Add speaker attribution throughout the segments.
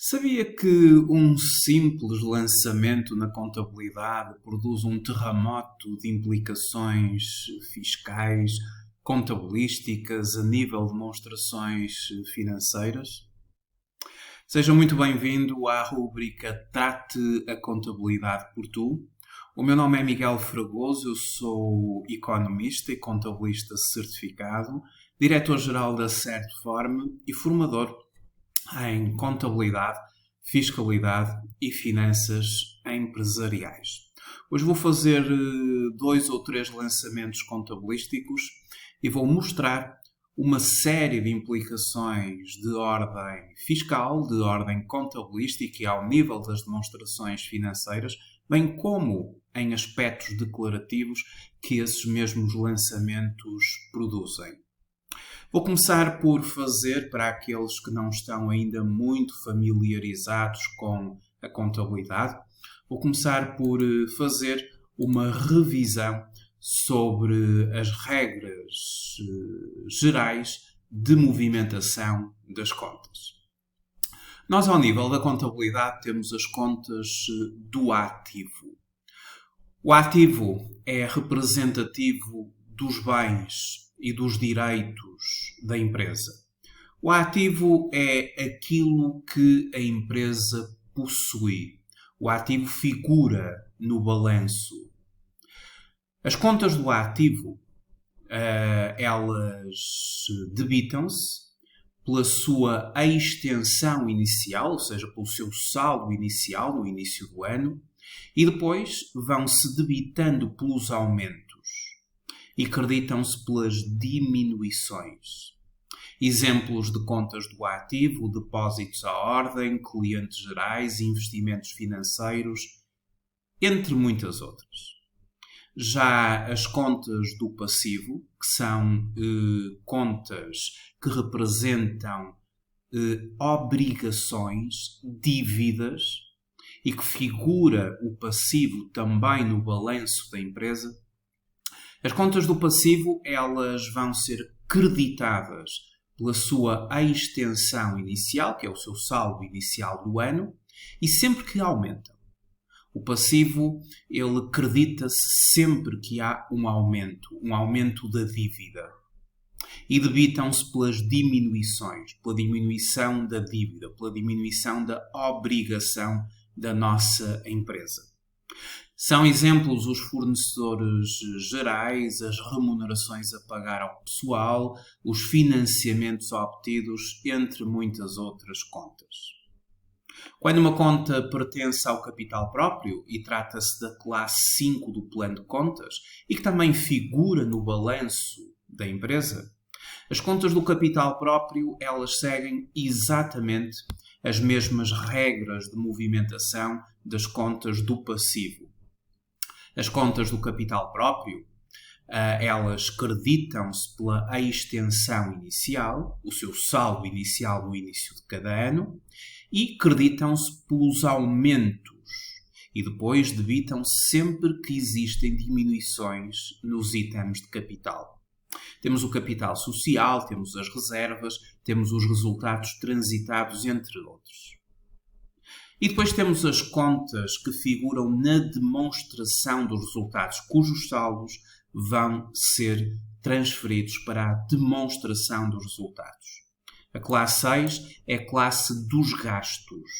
Speaker 1: Sabia que um simples lançamento na contabilidade produz um terremoto de implicações fiscais, contabilísticas, a nível de demonstrações financeiras? Seja muito bem-vindo à rubrica Trate a Contabilidade por Tu. O meu nome é Miguel Fragoso, eu sou economista e contabilista certificado, diretor-geral da Certform e formador em contabilidade, fiscalidade e finanças empresariais. Hoje vou fazer 2 ou 3 lançamentos contabilísticos e vou mostrar uma série de implicações de ordem fiscal, de ordem contabilística e ao nível das demonstrações financeiras, bem como em aspectos declarativos que esses mesmos lançamentos produzem. Vou começar por fazer, para aqueles que não estão ainda muito familiarizados com a contabilidade, vou começar por fazer uma revisão sobre as regras gerais de movimentação das contas. Nós, ao nível da contabilidade, temos as contas do ativo. O ativo é representativo dos bens e dos direitos da empresa. O ativo é aquilo que a empresa possui. O ativo figura no balanço. As contas do ativo, elas debitam-se pela sua extensão inicial, ou seja, pelo seu saldo inicial no início do ano, e depois vão-se debitando pelos aumentos e creditam-se pelas diminuições. Exemplos de contas do ativo, depósitos à ordem, clientes gerais, investimentos financeiros, entre muitas outras. Já as contas do passivo, que são contas que representam obrigações, dívidas, e que figura o passivo também no balanço da empresa. As contas do passivo, elas vão ser creditadas pela sua extensão inicial, que é o seu saldo inicial do ano, e sempre que aumentam. O passivo, ele credita-se sempre que há um aumento da dívida. E debitam-se pelas diminuições, pela diminuição da dívida, pela diminuição da obrigação da nossa empresa. São exemplos os fornecedores gerais, as remunerações a pagar ao pessoal, os financiamentos obtidos, entre muitas outras contas. Quando uma conta pertence ao capital próprio e trata-se da classe 5 do plano de contas e que também figura no balanço da empresa, as contas do capital próprio, elas seguem exatamente as mesmas regras de movimentação das contas do passivo. As contas do capital próprio, elas creditam-se pela extensão inicial, o seu saldo inicial no início de cada ano, e creditam-se pelos aumentos. E depois debitam-se sempre que existem diminuições nos itens de capital. Temos o capital social, temos as reservas, temos os resultados transitados, entre outros. E depois temos as contas que figuram na demonstração dos resultados, cujos saldos vão ser transferidos para a demonstração dos resultados. A classe 6 é a classe dos gastos.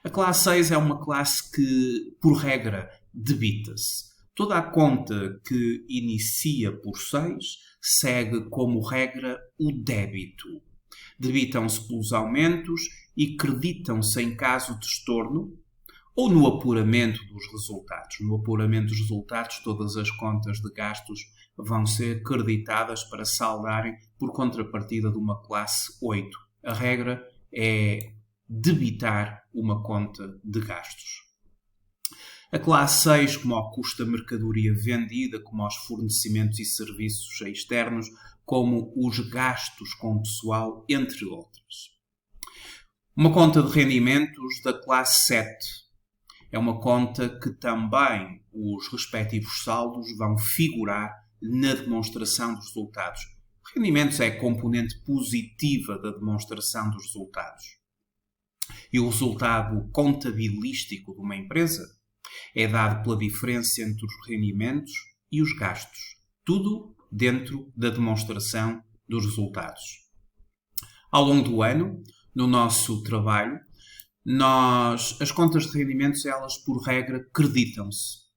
Speaker 1: A classe 6 é uma classe que, por regra, debita-se. Toda a conta que inicia por 6 segue como regra o débito. Debitam-se pelos aumentos e creditam-se em caso de estorno ou no apuramento dos resultados. No apuramento dos resultados, todas as contas de gastos vão ser creditadas para saldarem por contrapartida de uma classe 8. A regra é debitar uma conta de gastos. A classe 6, como ao custo da mercadoria vendida, como aos fornecimentos e serviços externos, como os gastos com pessoal, entre outras. Uma conta de rendimentos da classe 7 é uma conta que também os respectivos saldos vão figurar na demonstração dos resultados. Rendimentos é a componente positiva da demonstração dos resultados. E o resultado contabilístico de uma empresa é dado pela diferença entre os rendimentos e os gastos. Tudo dentro da demonstração dos resultados. Ao longo do ano, no nosso trabalho, as contas de rendimentos, elas por regra, creditam-se.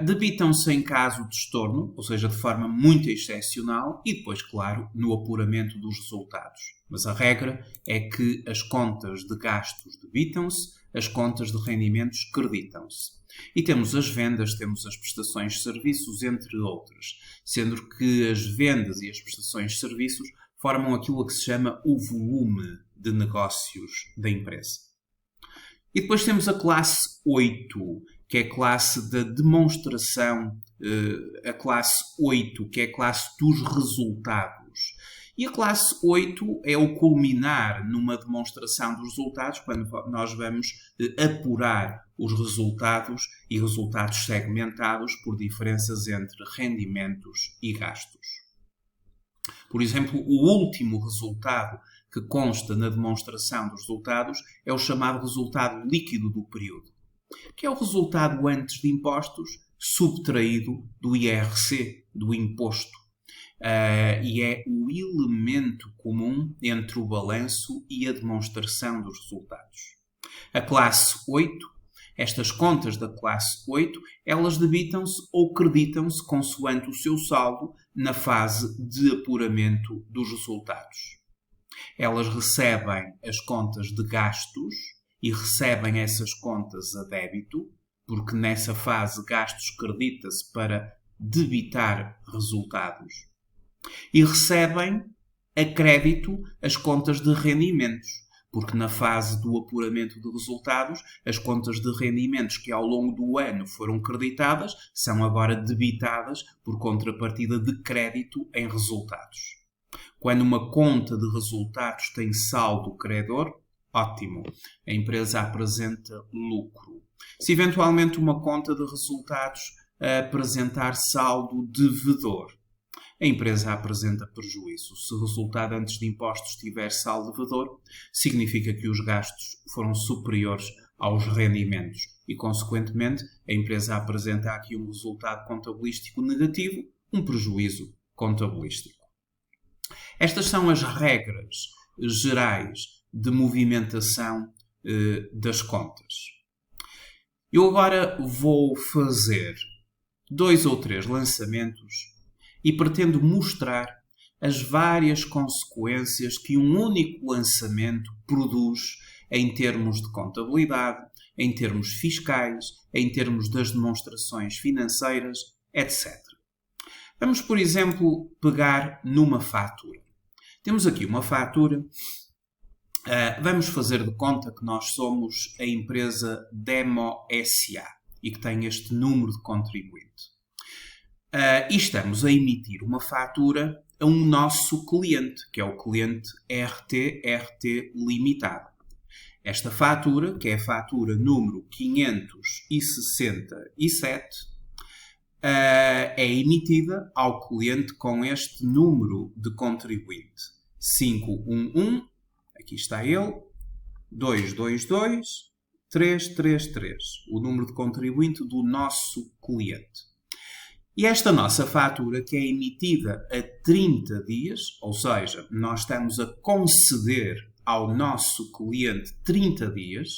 Speaker 1: Debitam-se em caso de estorno, ou seja, de forma muito excepcional, e depois, claro, no apuramento dos resultados. Mas a regra é que as contas de gastos debitam-se, as contas de rendimentos creditam-se. E temos as vendas, temos as prestações de serviços, entre outras, sendo que as vendas e as prestações de serviços formam aquilo que se chama o volume de negócios da empresa. E depois temos a classe 8, que é a classe da demonstração, a classe 8, que é a classe dos resultados. E a classe 8 é o culminar numa demonstração dos resultados, quando nós vamos apurar os resultados e resultados segmentados por diferenças entre rendimentos e gastos. Por exemplo, o último resultado que consta na demonstração dos resultados é o chamado resultado líquido do período, que é o resultado antes de impostos subtraído do IRC, do imposto. E é o elemento comum entre o balanço e a demonstração dos resultados. A classe 8, estas contas da classe 8, elas debitam-se ou creditam-se consoante o seu saldo na fase de apuramento dos resultados. Elas recebem as contas de gastos e recebem essas contas a débito, porque nessa fase gastos credita-se para debitar resultados. E recebem a crédito as contas de rendimentos, porque na fase do apuramento de resultados, as contas de rendimentos que ao longo do ano foram creditadas são agora debitadas por contrapartida de crédito em resultados. Quando uma conta de resultados tem saldo credor, ótimo, a empresa apresenta lucro. Se eventualmente uma conta de resultados apresentar saldo devedor, a empresa apresenta prejuízo. Se o resultado antes de impostos tiver saldo devedor, significa que os gastos foram superiores aos rendimentos e, consequentemente, a empresa apresenta aqui um resultado contabilístico negativo, um prejuízo contabilístico. Estas são as regras gerais de movimentação das contas. Eu agora vou fazer 2 ou 3 lançamentos e pretendo mostrar as várias consequências que um único lançamento produz em termos de contabilidade, em termos fiscais, em termos das demonstrações financeiras, etc. Vamos, por exemplo, pegar numa fatura. Temos aqui uma fatura. Vamos fazer de conta que nós somos a empresa Demo SA e que tem este número de contribuinte. E estamos a emitir uma fatura a um nosso cliente, que é o cliente RT Limitado. Esta fatura, que é a fatura número 567, é emitida ao cliente com este número de contribuinte. 511, aqui está ele, 222, 333, o número de contribuinte do nosso cliente. E esta nossa fatura, que é emitida a 30 dias, ou seja, nós estamos a conceder ao nosso cliente 30 dias,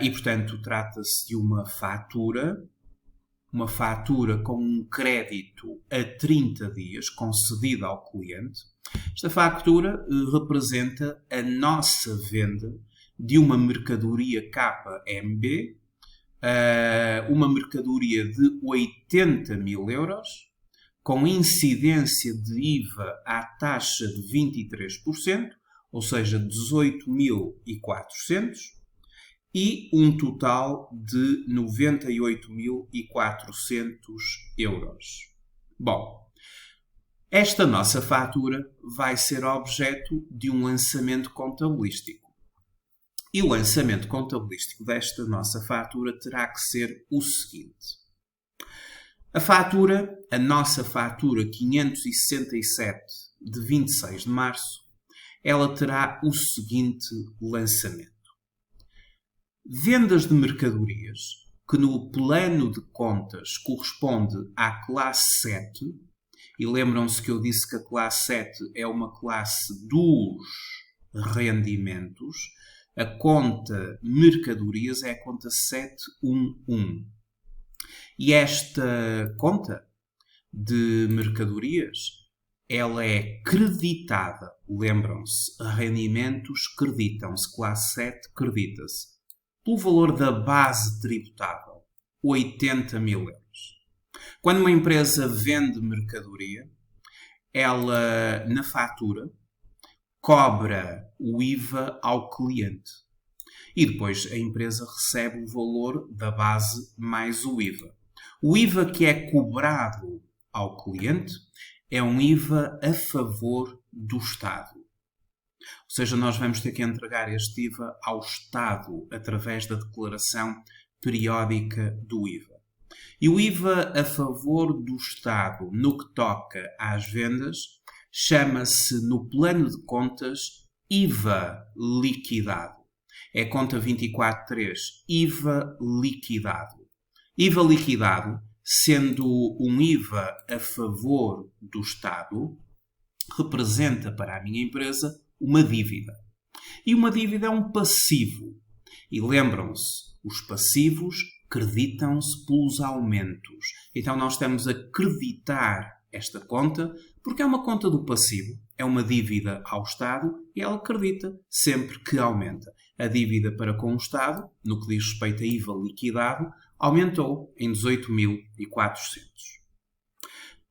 Speaker 1: e portanto trata-se de uma fatura com um crédito a 30 dias concedida ao cliente. Esta fatura representa a nossa venda de uma mercadoria KMB, uma mercadoria de 80 mil euros, com incidência de IVA à taxa de 23%, ou seja, 18.400, e um total de 98.400 euros. Bom, esta nossa fatura vai ser objeto de um lançamento contabilístico. E o lançamento contabilístico desta nossa fatura terá que ser o seguinte. A nossa fatura 567 de 26 de março, ela terá o seguinte lançamento. Vendas de mercadorias, que no plano de contas corresponde à classe 7, e lembram-se que eu disse que a classe 7 é uma classe dos rendimentos, a conta mercadorias é a conta 711. E esta conta de mercadorias, ela é creditada. Lembram-se, rendimentos creditam-se, classe 7 credita-se, pelo valor da base tributável, 80 mil euros. Quando uma empresa vende mercadoria, ela, na fatura, cobra o IVA ao cliente. E depois a empresa recebe o valor da base mais o IVA. O IVA que é cobrado ao cliente é um IVA a favor do Estado. Ou seja, nós vamos ter que entregar este IVA ao Estado através da declaração periódica do IVA. E o IVA a favor do Estado, no que toca às vendas, chama-se no plano de contas IVA liquidado. É a conta 24.3, IVA liquidado. IVA liquidado, sendo um IVA a favor do Estado, representa para a minha empresa uma dívida. E uma dívida é um passivo. E lembram-se, os passivos creditam-se pelos aumentos. Então nós estamos a creditar esta conta porque é uma conta do passivo, é uma dívida ao Estado e ela acredita sempre que aumenta. A dívida para com o Estado, no que diz respeito a IVA liquidado, aumentou em 18.400.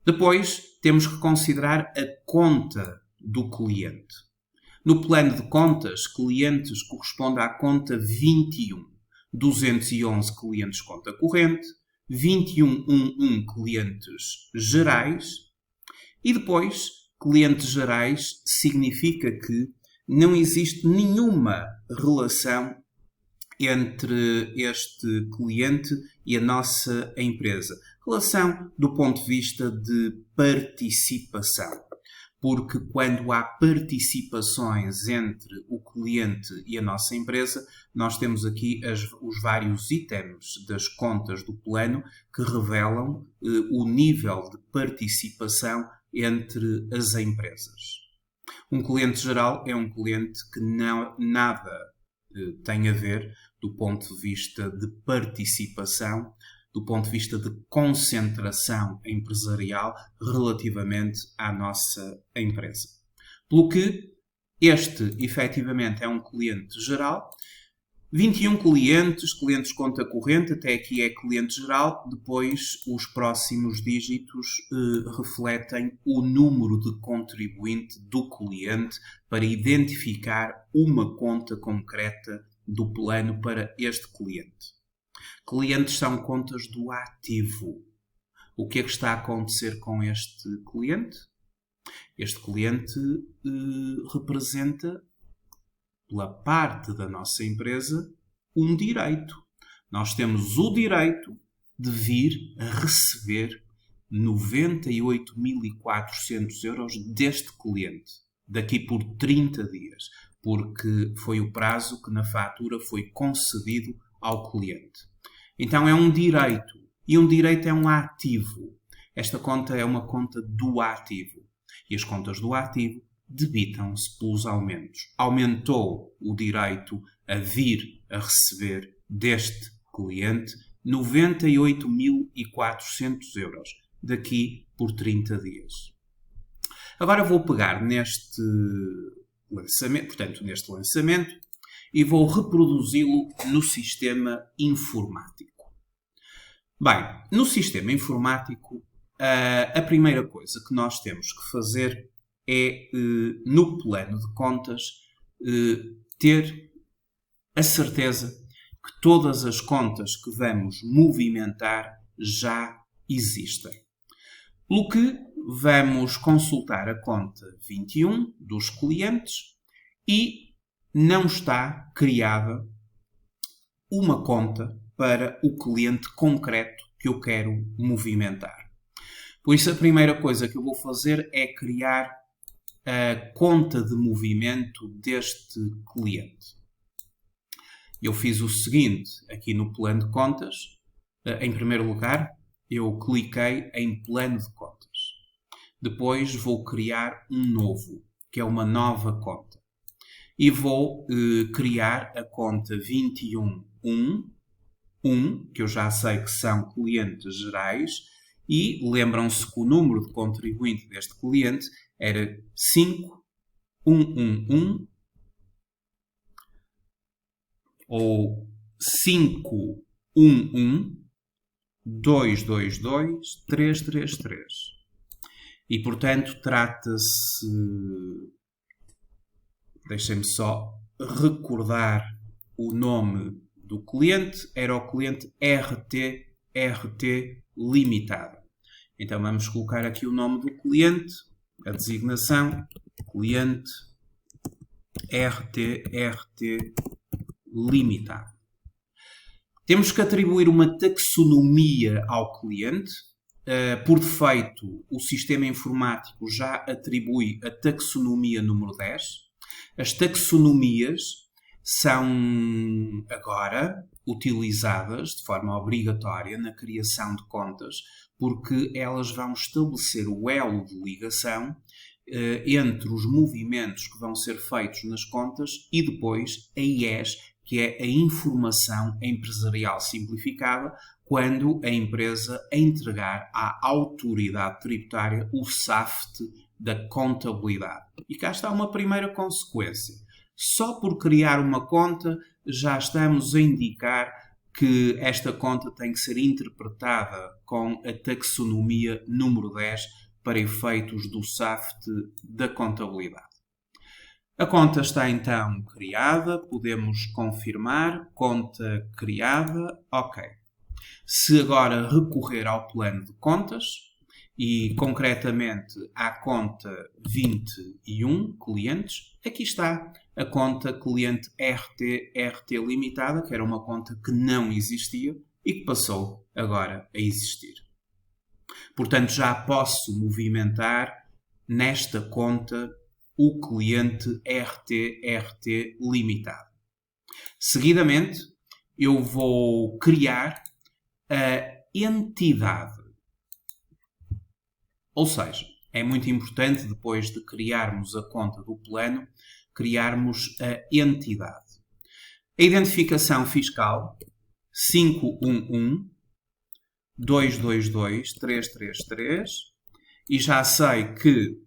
Speaker 1: Depois, temos que considerar a conta do cliente. No plano de contas, clientes corresponde à conta 21. 211 clientes conta corrente, 2111 clientes gerais e depois, clientes gerais significa que não existe nenhuma relação entre este cliente e a nossa empresa. Relação do ponto de vista de participação. Porque quando há participações entre o cliente e a nossa empresa, nós temos aqui os vários itens das contas do plano que revelam o nível de participação entre as empresas. Um cliente geral é um cliente que nada tem a ver do ponto de vista de participação, do ponto de vista de concentração empresarial relativamente à nossa empresa. Pelo que este, efetivamente, é um cliente geral. 21 clientes conta corrente, até aqui é cliente geral, depois os próximos dígitos refletem o número de contribuinte do cliente para identificar uma conta concreta do plano para este cliente. Clientes são contas do ativo. O que é que está a acontecer com este cliente? Este cliente representa, pela parte da nossa empresa, um direito. Nós temos o direito de vir a receber 98.400 euros deste cliente, daqui por 30 dias, porque foi o prazo que na fatura foi concedido ao cliente. Então é um direito, e um direito é um ativo. Esta conta é uma conta do ativo, e as contas do ativo debitam-se pelos aumentos. Aumentou o direito a vir a receber deste cliente 98.400 euros, daqui por 30 dias. Agora vou pegar neste lançamento, e vou reproduzi-lo no sistema informático. Bem, no sistema informático, a primeira coisa que nós temos que fazer é, no plano de contas, ter a certeza que todas as contas que vamos movimentar já existem. Pelo que vamos consultar a conta 21 dos clientes e não está criada uma conta para o cliente concreto que eu quero movimentar. Por isso, a primeira coisa que eu vou fazer é criar a conta de movimento deste cliente. Eu fiz o seguinte, aqui no plano de contas. Em primeiro lugar, eu cliquei em plano de contas. Depois vou criar um novo, que é uma nova conta. E vou criar a conta 211, que eu já sei que são clientes gerais, e lembram-se que o número de contribuinte deste cliente era 5111 ou 511-222-333. E, portanto, trata-se... Deixem-me só recordar o nome do cliente. Era o cliente RT Limitada. Então, vamos colocar aqui o nome do cliente, a designação, cliente RT Limitada. Temos que atribuir uma taxonomia ao cliente. Por defeito, o sistema informático já atribui a taxonomia número 10. As taxonomias são agora utilizadas de forma obrigatória na criação de contas, porque elas vão estabelecer o elo de ligação entre os movimentos que vão ser feitos nas contas e depois a IES, que é a Informação Empresarial Simplificada, quando a empresa entregar à autoridade tributária o SAFT da contabilidade. E cá está uma primeira consequência. Só por criar uma conta já estamos a indicar que esta conta tem que ser interpretada com a taxonomia número 10 para efeitos do SAFT da contabilidade. A conta está então criada, podemos confirmar, conta criada, ok. Se agora recorrer ao plano de contas, e concretamente à conta 21 clientes, aqui está a conta cliente RT Limitada, que era uma conta que não existia e que passou agora a existir. Portanto, já posso movimentar nesta conta o cliente RT Limitado. Seguidamente, eu vou criar a entidade. Ou seja, é muito importante, depois de criarmos a conta do plano, criarmos a entidade. A identificação fiscal 511-222-333 e já sei que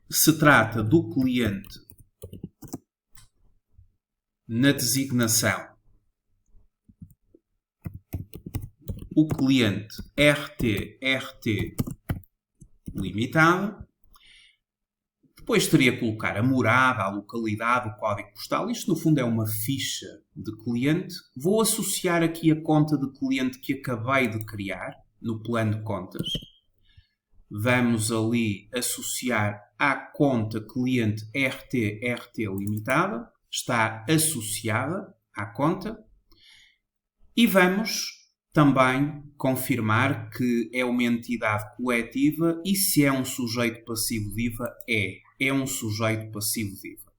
Speaker 1: se trata do cliente na designação o cliente RT Limitada. Depois teria que colocar a morada, a localidade, o código postal. Isto, no fundo, é uma ficha de cliente. Vou associar aqui a conta de cliente que acabei de criar no plano de contas. Vamos ali associar à conta cliente RT Limitada. Está associada à conta. E vamos também confirmar que é uma entidade coletiva e se é um sujeito passivo de IVA, é um sujeito passivo de IVA.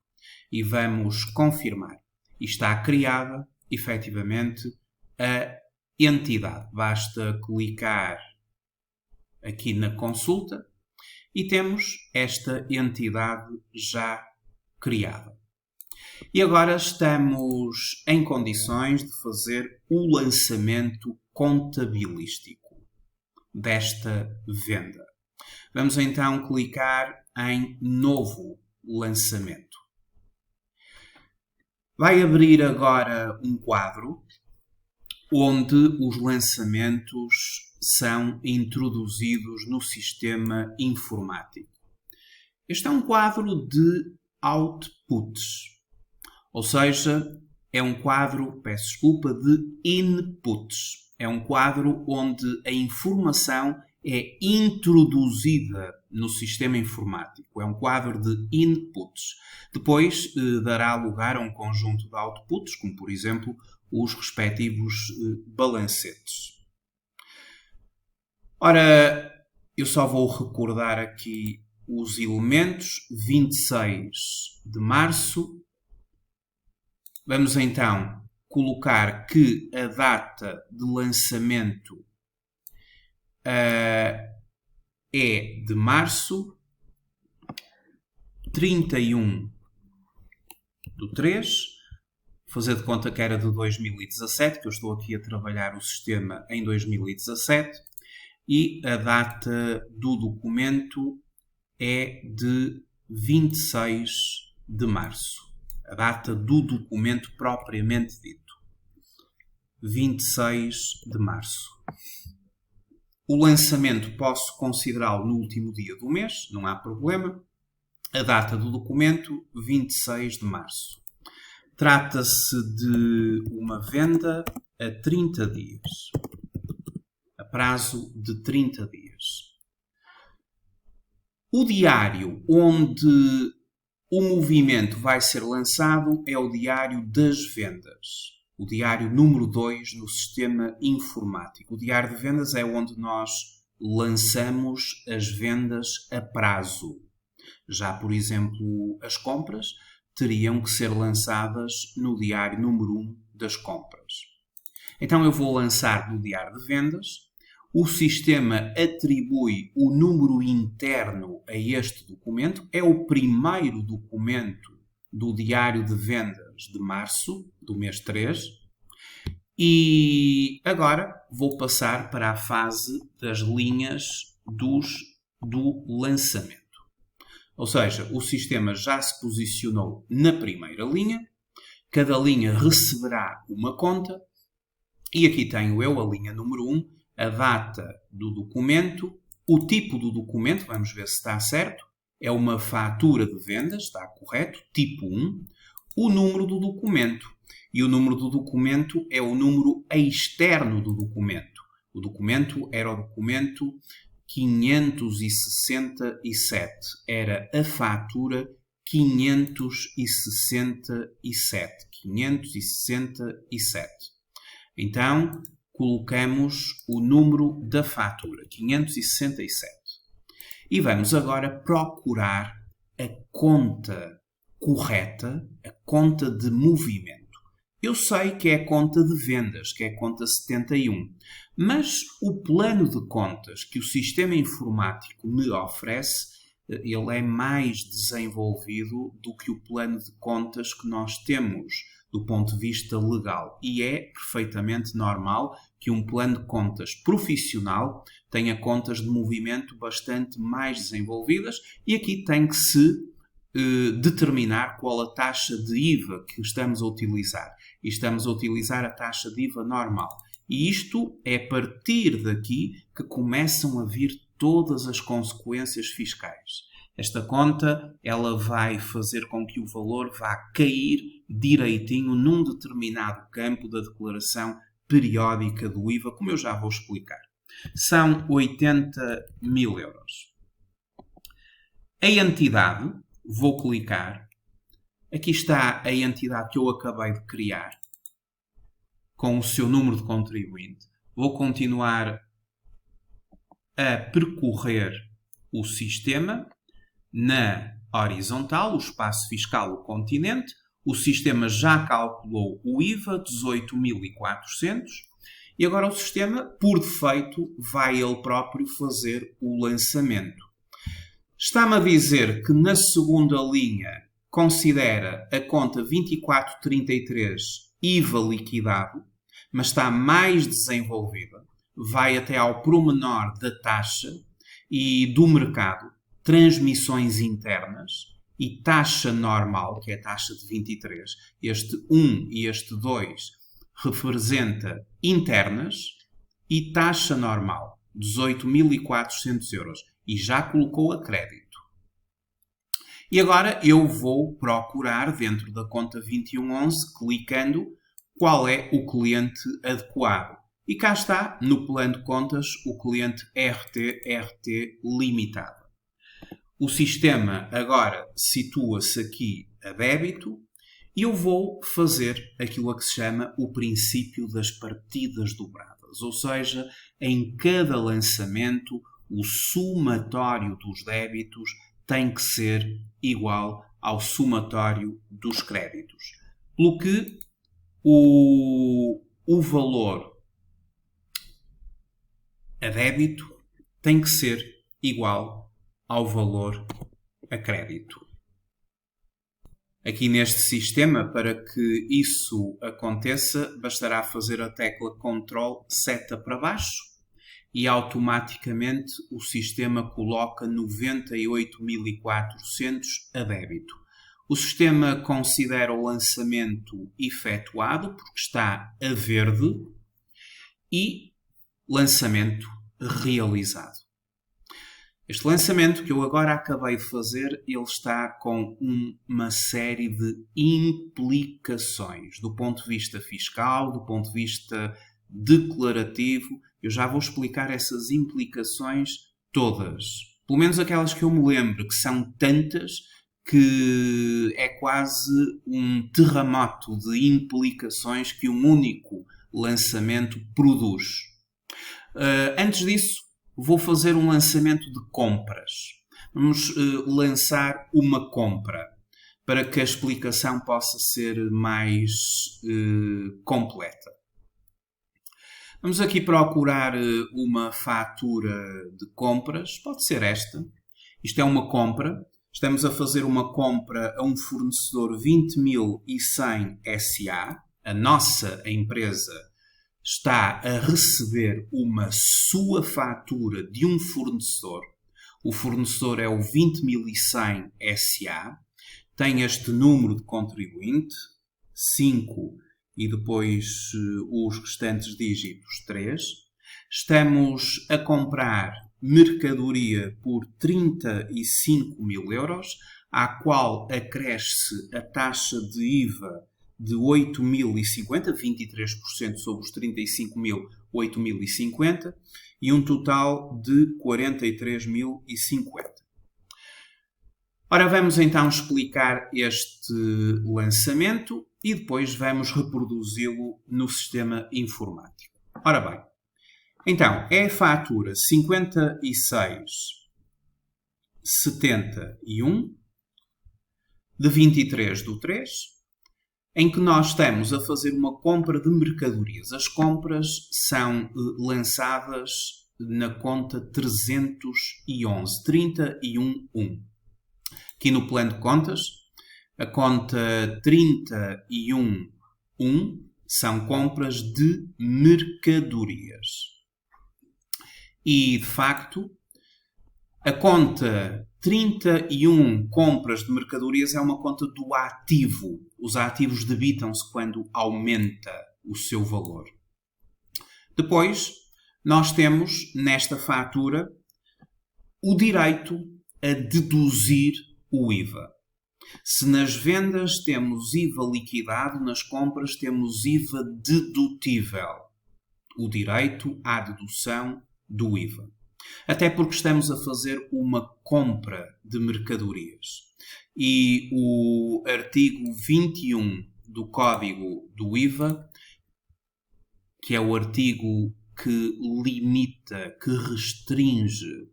Speaker 1: E vamos confirmar. E está criada, efetivamente, a entidade. Basta clicar aqui na consulta e temos esta entidade já criada. E agora estamos em condições de fazer o lançamento contabilístico desta venda. Vamos então clicar em Novo Lançamento. Vai abrir agora um quadro onde os lançamentos são introduzidos no sistema informático. Este é um quadro de outputs. Ou seja, é um quadro, peço desculpa, de inputs. É um quadro onde a informação é introduzida no sistema informático. É um quadro de inputs. Depois dará lugar a um conjunto de outputs, como por exemplo os respectivos balancetes. Ora, eu só vou recordar aqui os elementos 26 de março. Vamos então colocar que a data de lançamento é de março, 31/3. Fazer de conta que era de 2017, que eu estou aqui a trabalhar o sistema em 2017. E a data do documento é de 26 de março. A data do documento propriamente dito. 26 de março. O lançamento posso considerá-lo no último dia do mês, não há problema. A data do documento, 26 de março. Trata-se de uma venda a 30 dias. A prazo de 30 dias. O diário onde o movimento vai ser lançado é o diário das vendas. O diário número 2 no sistema informático. O diário de vendas é onde nós lançamos as vendas a prazo. Já, por exemplo, as compras teriam que ser lançadas no diário número 1 das compras. Então eu vou lançar no diário de vendas. O sistema atribui o número interno a este documento. É o primeiro documento do diário de vendas de março, do mês 3. E agora vou passar para a fase das linhas do lançamento. Ou seja, o sistema já se posicionou na primeira linha. Cada linha receberá uma conta. E aqui tenho eu a linha número 1, a data do documento, o tipo do documento, vamos ver se está certo. É uma fatura de vendas, está correto, tipo 1. O número do documento. E o número do documento é o número externo do documento. O documento era o documento 567. Era a fatura 567. 567. Então, colocamos o número da fatura, 567. E vamos agora procurar a conta correta, a conta de movimento. Eu sei que é a conta de vendas, que é a conta 71. Mas o plano de contas que o sistema informático me oferece, ele é mais desenvolvido do que o plano de contas que nós temos do ponto de vista legal. E é perfeitamente normal que um plano de contas profissional tenha contas de movimento bastante mais desenvolvidas e aqui tem que se determinar qual a taxa de IVA que estamos a utilizar. E estamos a utilizar a taxa de IVA normal. E isto é a partir daqui que começam a vir todas as consequências fiscais. Esta conta ela vai fazer com que o valor vá cair direitinho num determinado campo da declaração periódica do IVA, como eu já vou explicar. São 80.000 euros. A entidade, vou clicar. Aqui está a entidade que eu acabei de criar, com o seu número de contribuinte. Vou continuar a percorrer o sistema na horizontal, o espaço fiscal, o continente. O sistema já calculou o IVA, 18.400. E agora o sistema, por defeito, vai ele próprio fazer o lançamento. Está-me a dizer que na segunda linha considera a conta 2433 IVA liquidado, mas está mais desenvolvida. Vai até ao pormenor da taxa e do mercado, transmissões internas e taxa normal, que é a taxa de 23. Este 1 e este 2 representa internas e taxa normal, 18.400 euros. E já colocou a crédito. E agora eu vou procurar dentro da conta 2111, clicando qual é o cliente adequado. E cá está, no plano de contas, o cliente RT Limitada. O sistema agora situa-se aqui a débito e eu vou fazer aquilo a que se chama o princípio das partidas dobradas. Ou seja, em cada lançamento, o somatório dos débitos tem que ser igual ao somatório dos créditos. Pelo que o valor a débito tem que ser igual ao valor a crédito. Aqui neste sistema, para que isso aconteça, bastará fazer a tecla Ctrl seta para baixo e automaticamente o sistema coloca 98.400 a débito. O sistema considera o lançamento efetuado, porque está a verde, e lançamento realizado. Este lançamento que eu agora acabei de fazer, ele está com uma série de implicações, do ponto de vista fiscal, do ponto de vista declarativo. Eu já vou explicar essas implicações todas. Pelo menos aquelas que eu me lembro, que são tantas que é quase um terremoto de implicações que um único lançamento produz. Antes disso, vou fazer um lançamento de compras. Vamos lançar uma compra para que a explicação possa ser mais completa. Vamos aqui procurar uma fatura de compras. Pode ser esta. Isto é uma compra. Estamos a fazer uma compra a um fornecedor 20.100 SA. A nossa empresa está a receber uma sua fatura de um fornecedor. O fornecedor é o 20.100 SA. Tem este número de contribuinte, 5 e depois os restantes dígitos 3. Estamos a comprar mercadoria por 35.000 euros, à qual acresce a taxa de IVA de 8.050, 23% sobre os 35.000, 8.050, e um total de 43.050. Ora, vamos então explicar este lançamento e depois vamos reproduzi-lo no sistema informático. Ora bem, então, é a fatura 5671 de 23/3, em que nós estamos a fazer uma compra de mercadorias. As compras são lançadas na conta 311, 31.1. Aqui no plano de contas, a conta 31.1 são compras de mercadorias. E, de facto, a conta 31 compras de mercadorias é uma conta do ativo. Os ativos debitam-se quando aumenta o seu valor. Depois, nós temos nesta fatura o direito a deduzir o IVA. Se nas vendas temos IVA liquidado, nas compras temos IVA dedutível. O direito à dedução do IVA. Até porque estamos a fazer uma compra de mercadorias. E o artigo 21 do Código do IVA, que é o artigo que limita, que restringe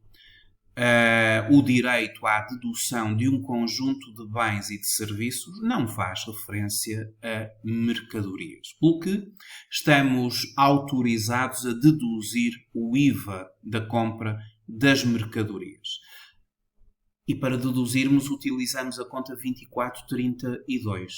Speaker 1: o direito à dedução de um conjunto de bens e de serviços, não faz referência a mercadorias. Pelo que estamos autorizados a deduzir o IVA da compra das mercadorias. E para deduzirmos utilizamos a conta 2432,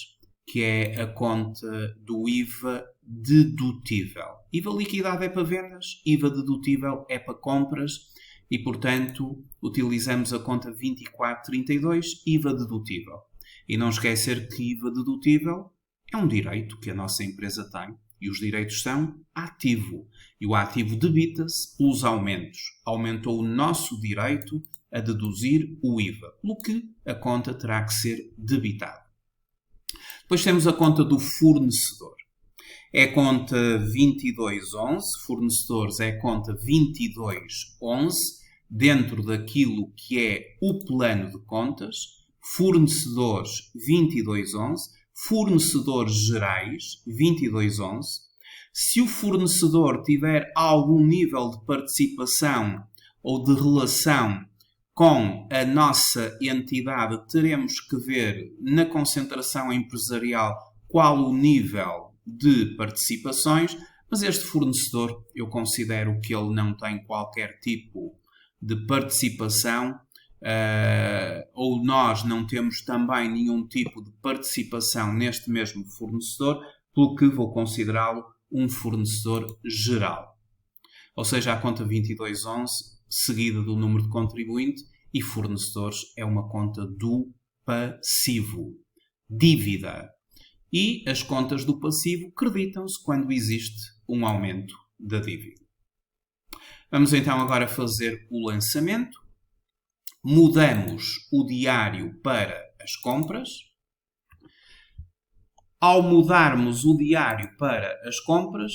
Speaker 1: que é a conta do IVA dedutível. IVA liquidado é para vendas, IVA dedutível é para compras, e, portanto, utilizamos a conta 2432, IVA dedutível. E não esquecer que IVA dedutível é um direito que a nossa empresa tem. E os direitos são ativo. E o ativo debita-se pelos aumentos. Aumentou o nosso direito a deduzir o IVA, pelo que a conta terá que ser debitada. Depois temos a conta do fornecedor. É a conta 2211, fornecedores é a conta 2211, dentro daquilo que é o plano de contas, fornecedores 2211, fornecedores gerais 2211. Se o fornecedor tiver algum nível de participação ou de relação com a nossa entidade, teremos que ver na concentração empresarial qual o nível de participações, mas este fornecedor, eu considero que ele não tem qualquer tipo de participação, ou nós não temos também nenhum tipo de participação neste mesmo fornecedor, pelo que vou considerá-lo um fornecedor geral. Ou seja, a conta 2211, seguida do número de contribuinte, e fornecedores é uma conta do passivo. Dívida. E as contas do passivo creditam-se quando existe um aumento da dívida. Vamos então agora fazer o lançamento. Mudamos o diário para as compras. Ao mudarmos o diário para as compras,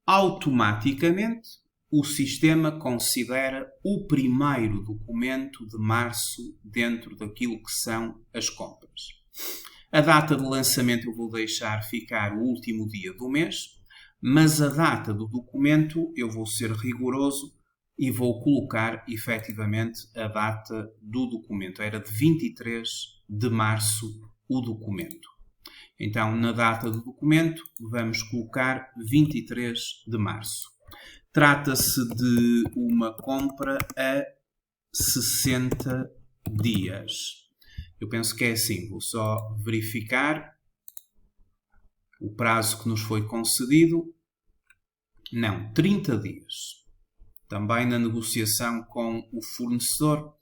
Speaker 1: automaticamente o sistema considera o primeiro documento de março dentro daquilo que são as compras. A data de lançamento eu vou deixar ficar o último dia do mês, mas a data do documento eu vou ser rigoroso e vou colocar efetivamente a data do documento. Era de 23 de março o documento. Então, na data do documento, vamos colocar 23 de março. Trata-se de uma compra a 60 dias. Eu penso que é assim, vou só verificar o prazo que nos foi concedido. Não, 30 dias. Também na negociação com o fornecedor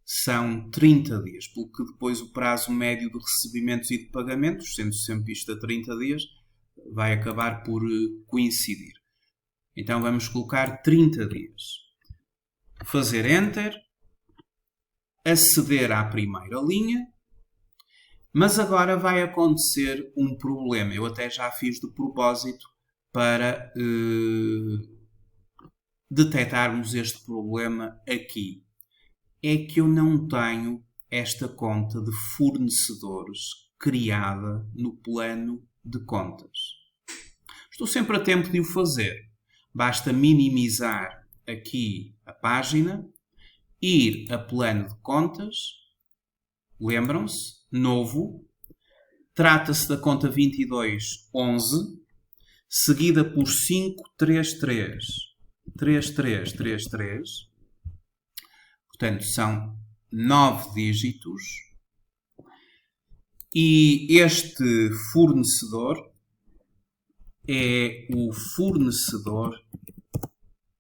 Speaker 1: são 30 dias, porque depois o prazo médio de recebimentos e de pagamentos, sendo sempre isto a 30 dias, vai acabar por coincidir. Então vamos colocar 30 dias. Fazer Enter. Aceder à primeira linha. Mas agora vai acontecer um problema. Eu até já fiz de propósito para detectarmos este problema aqui. É que eu não tenho esta conta de fornecedores criada no plano de contas. Estou sempre a tempo de o fazer. Basta minimizar aqui a página, ir a plano de contas, lembram-se, novo, trata-se da conta 2211, seguida por 533, 3333, portanto são 9 dígitos, e este fornecedor é o fornecedor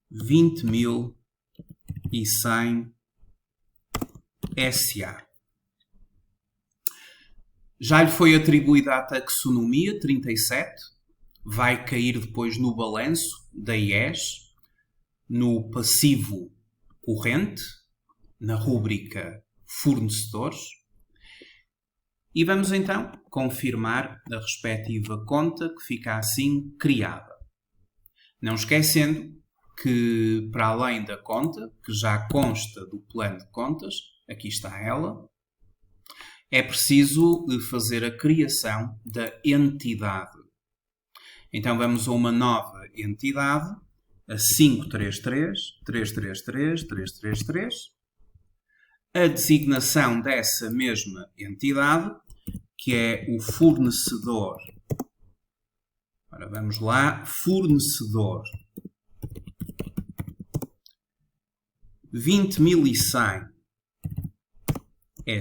Speaker 1: 20.100 SA. Já lhe foi atribuída a taxonomia 37, vai cair depois no balanço da IES, no passivo corrente, na rúbrica fornecedores. E vamos então confirmar a respectiva conta que fica assim criada. Não esquecendo que, para além da conta, que já consta do plano de contas, aqui está ela, é preciso fazer a criação da entidade. Então vamos a uma nova entidade, a 533, 333, 333. A designação dessa mesma entidade, que é o fornecedor. Ora, vamos lá. Fornecedor 20.100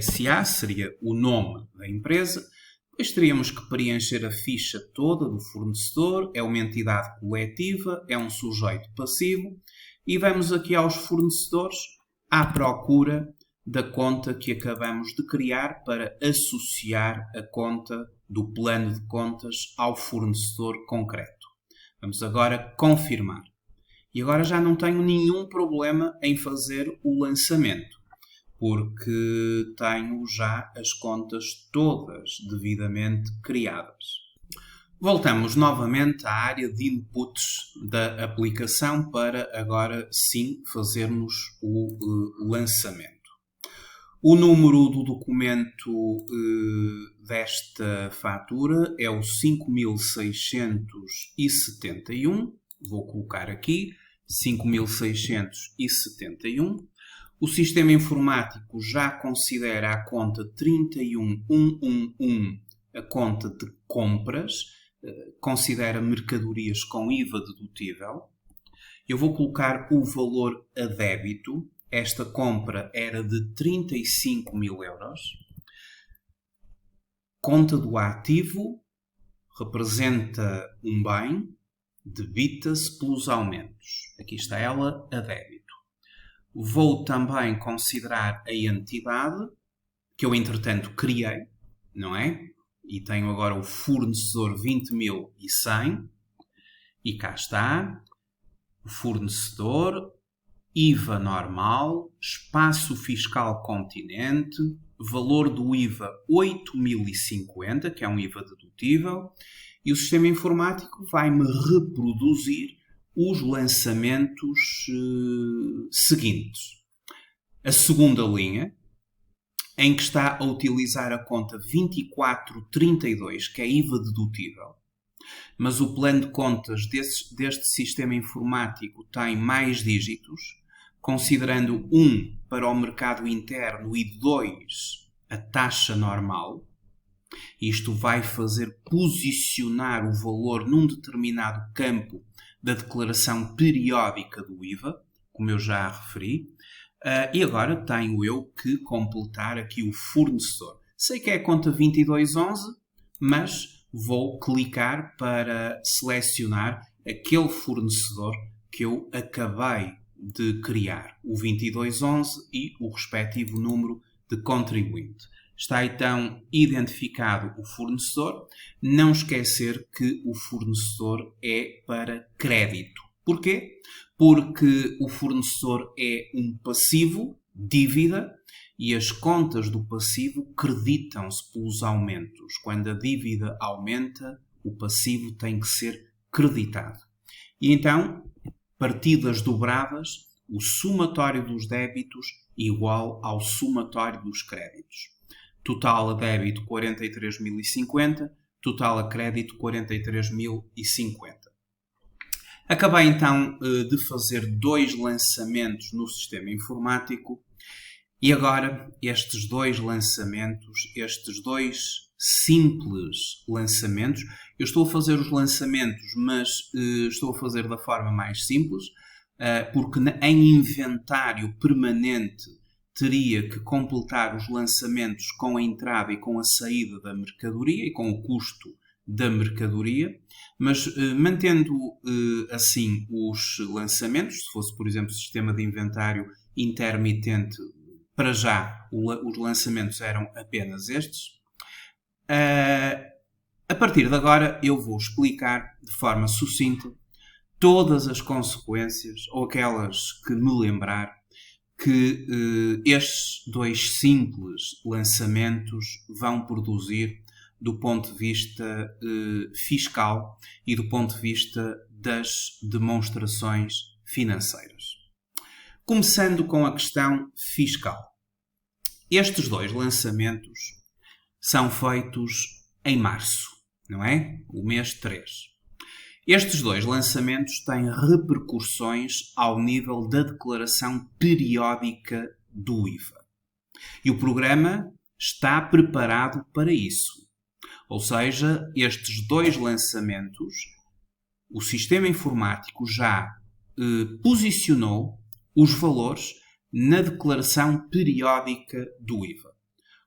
Speaker 1: SA seria o nome da empresa. Depois teríamos que preencher a ficha toda do fornecedor. É uma entidade coletiva, é um sujeito passivo. E vamos aqui aos fornecedores à procura da conta que acabamos de criar para associar a conta do plano de contas ao fornecedor concreto. Vamos agora confirmar. E agora já não tenho nenhum problema em fazer o lançamento, porque tenho já as contas todas devidamente criadas. Voltamos novamente à área de inputs da aplicação para agora sim fazermos o lançamento. O número do documento desta fatura é o 5.671. Vou colocar aqui 5.671. O sistema informático já considera a conta 31111 a conta de compras, considera mercadorias com IVA dedutível. Eu vou colocar o valor a débito. Esta compra era de 35.000 euros. Conta do ativo representa um bem, debita-se pelos aumentos. Aqui está ela a débito. Vou também considerar a entidade, que eu entretanto criei, não é? E tenho agora o fornecedor 20.100. E cá está. O fornecedor, IVA normal, espaço fiscal continente, valor do IVA 8.050, que é um IVA dedutível, e o sistema informático vai-me reproduzir os lançamentos seguintes. A segunda linha, em que está a utilizar a conta 2432, que é IVA dedutível, mas o plano de contas deste sistema informático tem mais dígitos, considerando 1 para o mercado interno e 2 a taxa normal. Isto vai fazer posicionar o valor num determinado campo da declaração periódica do IVA, como eu já referi. E agora tenho eu que completar aqui o fornecedor. Sei que é a conta 2211, mas vou clicar para selecionar aquele fornecedor que eu acabei de criar, o 2211 e o respectivo número de contribuinte. Está então identificado o fornecedor. Não esquecer que o fornecedor é para crédito. Porquê? Porque o fornecedor é um passivo, dívida, e as contas do passivo creditam-se pelos aumentos. Quando a dívida aumenta, o passivo tem que ser creditado. E então, partidas dobradas, o somatório dos débitos igual ao somatório dos créditos. Total a débito 43.050, total a crédito 43.050. Acabei então de fazer 2 lançamentos no sistema informático e agora estes 2 lançamentos, estes 2 simples lançamentos, eu estou a fazer os lançamentos, mas estou a fazer da forma mais simples, porque em inventário permanente teria que completar os lançamentos com a entrada e com a saída da mercadoria e com o custo da mercadoria, mas mantendo assim os lançamentos, se fosse, por exemplo, sistema de inventário intermitente, para já os lançamentos eram apenas estes. A partir de agora eu vou explicar de forma sucinta todas as consequências, ou aquelas que me lembrar, que estes 2 simples lançamentos vão produzir do ponto de vista fiscal e do ponto de vista das demonstrações financeiras. Começando com a questão fiscal. Estes 2 lançamentos são feitos em março, não é? O mês 3. Estes 2 lançamentos têm repercussões ao nível da declaração periódica do IVA. E o programa está preparado para isso. Ou seja, estes 2 lançamentos, o sistema informático já posicionou os valores na declaração periódica do IVA.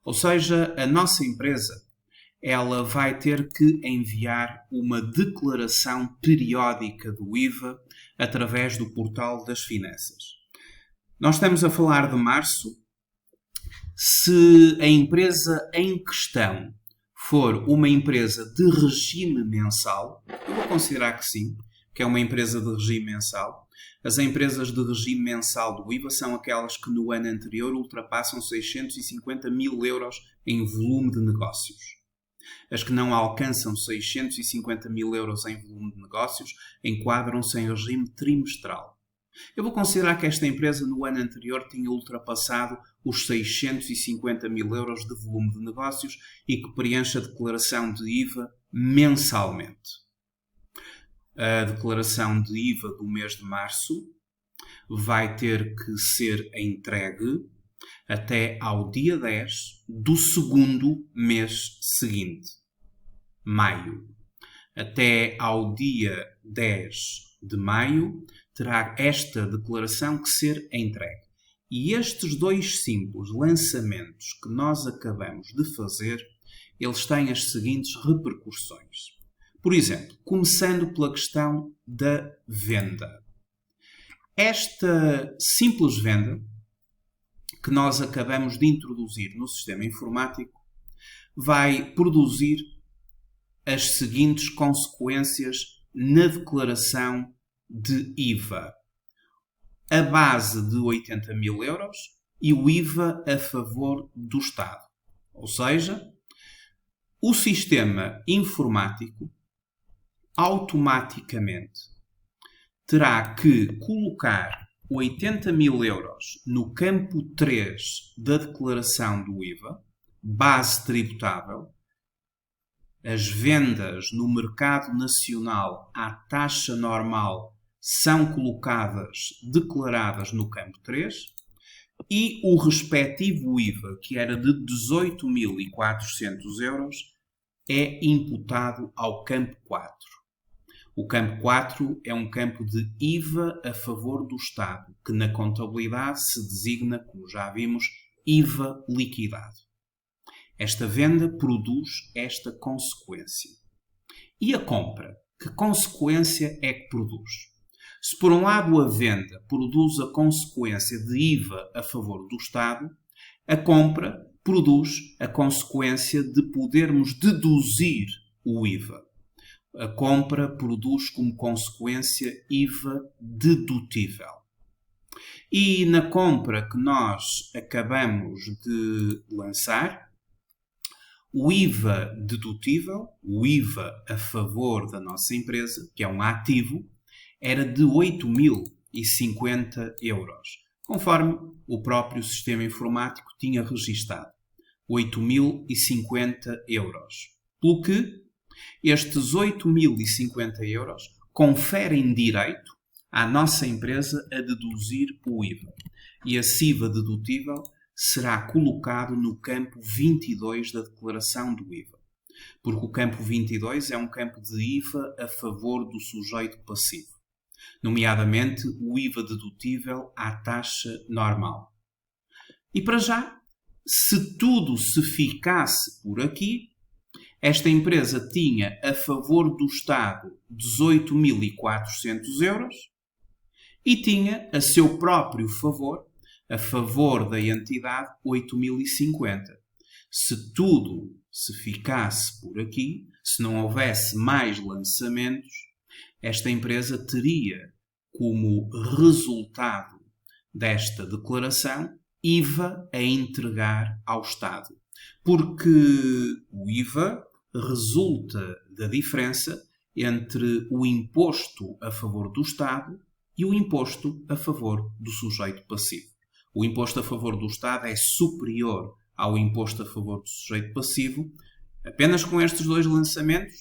Speaker 1: Ou seja, a nossa empresa ela vai ter que enviar uma declaração periódica do IVA através do portal das finanças. Nós estamos a falar de março. Se a empresa em questão for uma empresa de regime mensal, eu vou considerar que sim, que é uma empresa de regime mensal. As empresas de regime mensal do IVA são aquelas que no ano anterior ultrapassam 650.000 euros em volume de negócios. As que não alcançam 650.000 euros em volume de negócios enquadram-se em regime trimestral. Eu vou considerar que esta empresa no ano anterior tinha ultrapassado os 650.000 euros de volume de negócios e que preenche a declaração de IVA mensalmente. A declaração de IVA do mês de março vai ter que ser entregue até ao dia 10 do segundo mês seguinte, maio. Até ao dia 10 de maio terá esta declaração que ser entregue. E estes dois simples lançamentos que nós acabamos de fazer, eles têm as seguintes repercussões. Por exemplo, começando pela questão da venda. Esta simples venda que nós acabamos de introduzir no sistema informático vai produzir as seguintes consequências na declaração de IVA. A base de 80 mil euros e o IVA a favor do Estado. Ou seja, o sistema informático automaticamente terá que colocar 80 mil euros no campo 3 da declaração do IVA, base tributável. As vendas no mercado nacional à taxa normal são colocadas, declaradas no campo 3, e o respectivo IVA, que era de 18.400 euros, é imputado ao campo 4. O campo 4 é um campo de IVA a favor do Estado, que na contabilidade se designa, como já vimos, IVA liquidado. Esta venda produz esta consequência. E a compra? Que consequência é que produz? Se por um lado a venda produz a consequência de IVA a favor do Estado, a compra produz a consequência de podermos deduzir o IVA. A compra produz como consequência IVA dedutível. E na compra que nós acabamos de lançar, o IVA dedutível, o IVA a favor da nossa empresa, que é um ativo, era de 8.050 euros, conforme o próprio sistema informático tinha registado. 8.050 euros. Pelo que estes 8.050 euros conferem direito à nossa empresa a deduzir o IVA. E a IVA dedutível será colocado no campo 22 da declaração do IVA. Porque o campo 22 é um campo de IVA a favor do sujeito passivo. Nomeadamente o IVA dedutível à taxa normal. E para já, se tudo se ficasse por aqui, esta empresa tinha a favor do Estado 18.400 euros e tinha a seu próprio favor, a favor da entidade, 8.050. Se tudo se ficasse por aqui, se não houvesse mais lançamentos, esta empresa teria como resultado desta declaração IVA a entregar ao Estado. Porque o IVA resulta da diferença entre o imposto a favor do Estado e o imposto a favor do sujeito passivo. O imposto a favor do Estado é superior ao imposto a favor do sujeito passivo. Apenas com estes dois lançamentos,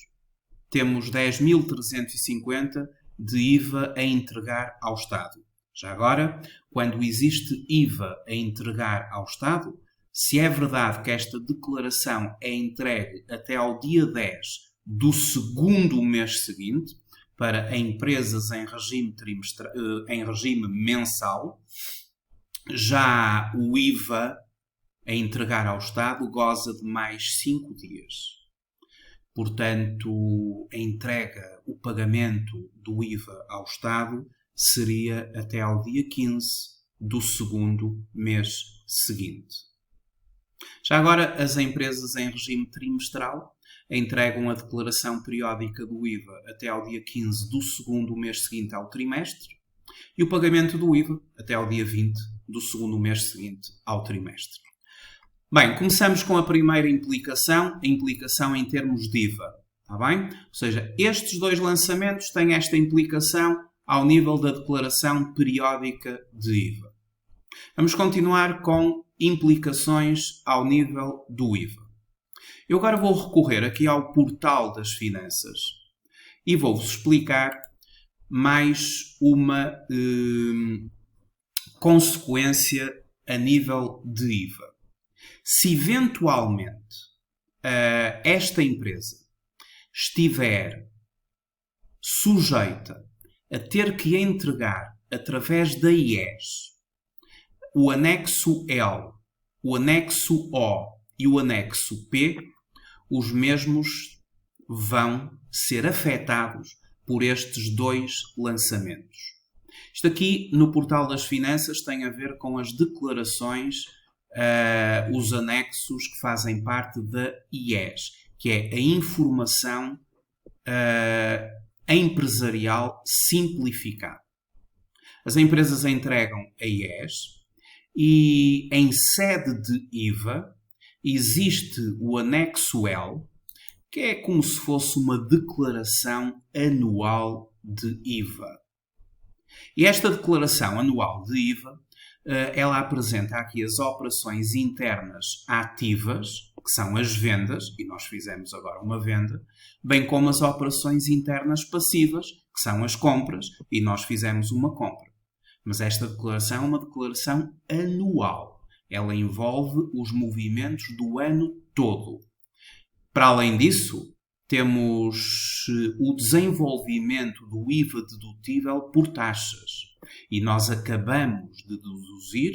Speaker 1: temos 10.350 de IVA a entregar ao Estado. Já agora, quando existe IVA a entregar ao Estado, se é verdade que esta declaração é entregue até ao dia 10 do segundo mês seguinte, para empresas em regime mensal, já o IVA a entregar ao Estado goza de mais 5 dias. Portanto, a entrega, o pagamento do IVA ao Estado seria até ao dia 15 do segundo mês seguinte. Já agora, as empresas em regime trimestral entregam a declaração periódica do IVA até ao dia 15 do segundo mês seguinte ao trimestre e o pagamento do IVA até ao dia 20 do segundo mês seguinte ao trimestre. Bem, começamos com a primeira implicação, a implicação em termos de IVA. Está bem? Ou seja, estes dois lançamentos têm esta implicação ao nível da declaração periódica de IVA. Vamos continuar com implicações ao nível do IVA. Eu agora vou recorrer aqui ao portal das finanças e vou-vos explicar mais uma consequência a nível de IVA. Se eventualmente esta empresa estiver sujeita a ter que entregar através da IES o anexo L, o anexo O e o anexo P, os mesmos vão ser afetados por estes dois lançamentos. Isto aqui no Portal das Finanças tem a ver com as declarações, os anexos que fazem parte da IES, que é a informação empresarial simplificada. As empresas entregam a IES e em sede de IVA existe o anexo L, que é como se fosse uma declaração anual de IVA. E esta declaração anual de IVA, ela apresenta aqui as operações internas ativas, que são as vendas, e nós fizemos agora uma venda, bem como as operações internas passivas, que são as compras, e nós fizemos uma compra. Mas esta declaração é uma declaração anual. Ela envolve os movimentos do ano todo. Para além disso, temos o desenvolvimento do IVA dedutível por taxas. E nós acabamos de deduzir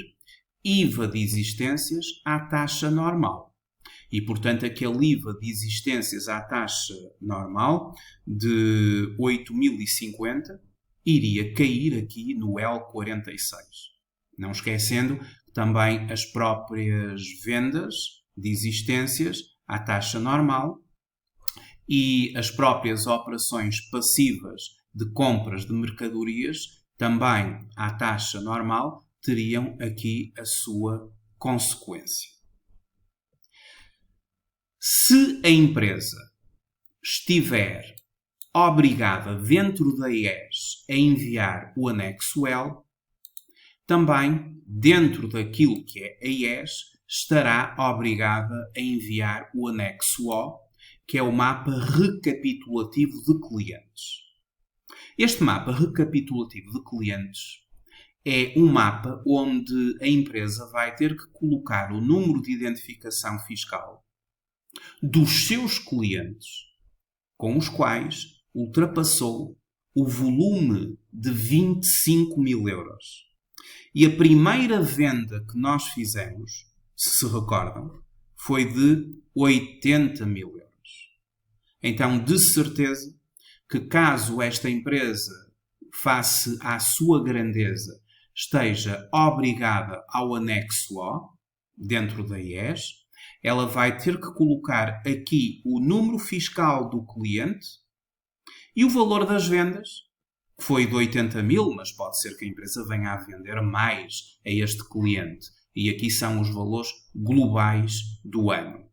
Speaker 1: IVA de existências à taxa normal. E, portanto, aquele IVA de existências à taxa normal de 8.050 iria cair aqui no L46. Não esquecendo também as próprias vendas de existências à taxa normal e as próprias operações passivas de compras de mercadorias também à taxa normal teriam aqui a sua consequência. Se a empresa estiver obrigada dentro da IES a enviar o anexo L, também dentro daquilo que é a IES estará obrigada a enviar o anexo O, que é o mapa recapitulativo de clientes. Este mapa recapitulativo de clientes é um mapa onde a empresa vai ter que colocar o número de identificação fiscal dos seus clientes com os quais ultrapassou o volume de 25.000 euros. E a primeira venda que nós fizemos, se recordam, foi de 80.000 euros. Então, de certeza que caso esta empresa, face à sua grandeza, esteja obrigada ao anexo O, dentro da IES, ela vai ter que colocar aqui o número fiscal do cliente e o valor das vendas, que foi de 80.000, mas pode ser que a empresa venha a vender mais a este cliente. E aqui são os valores globais do ano.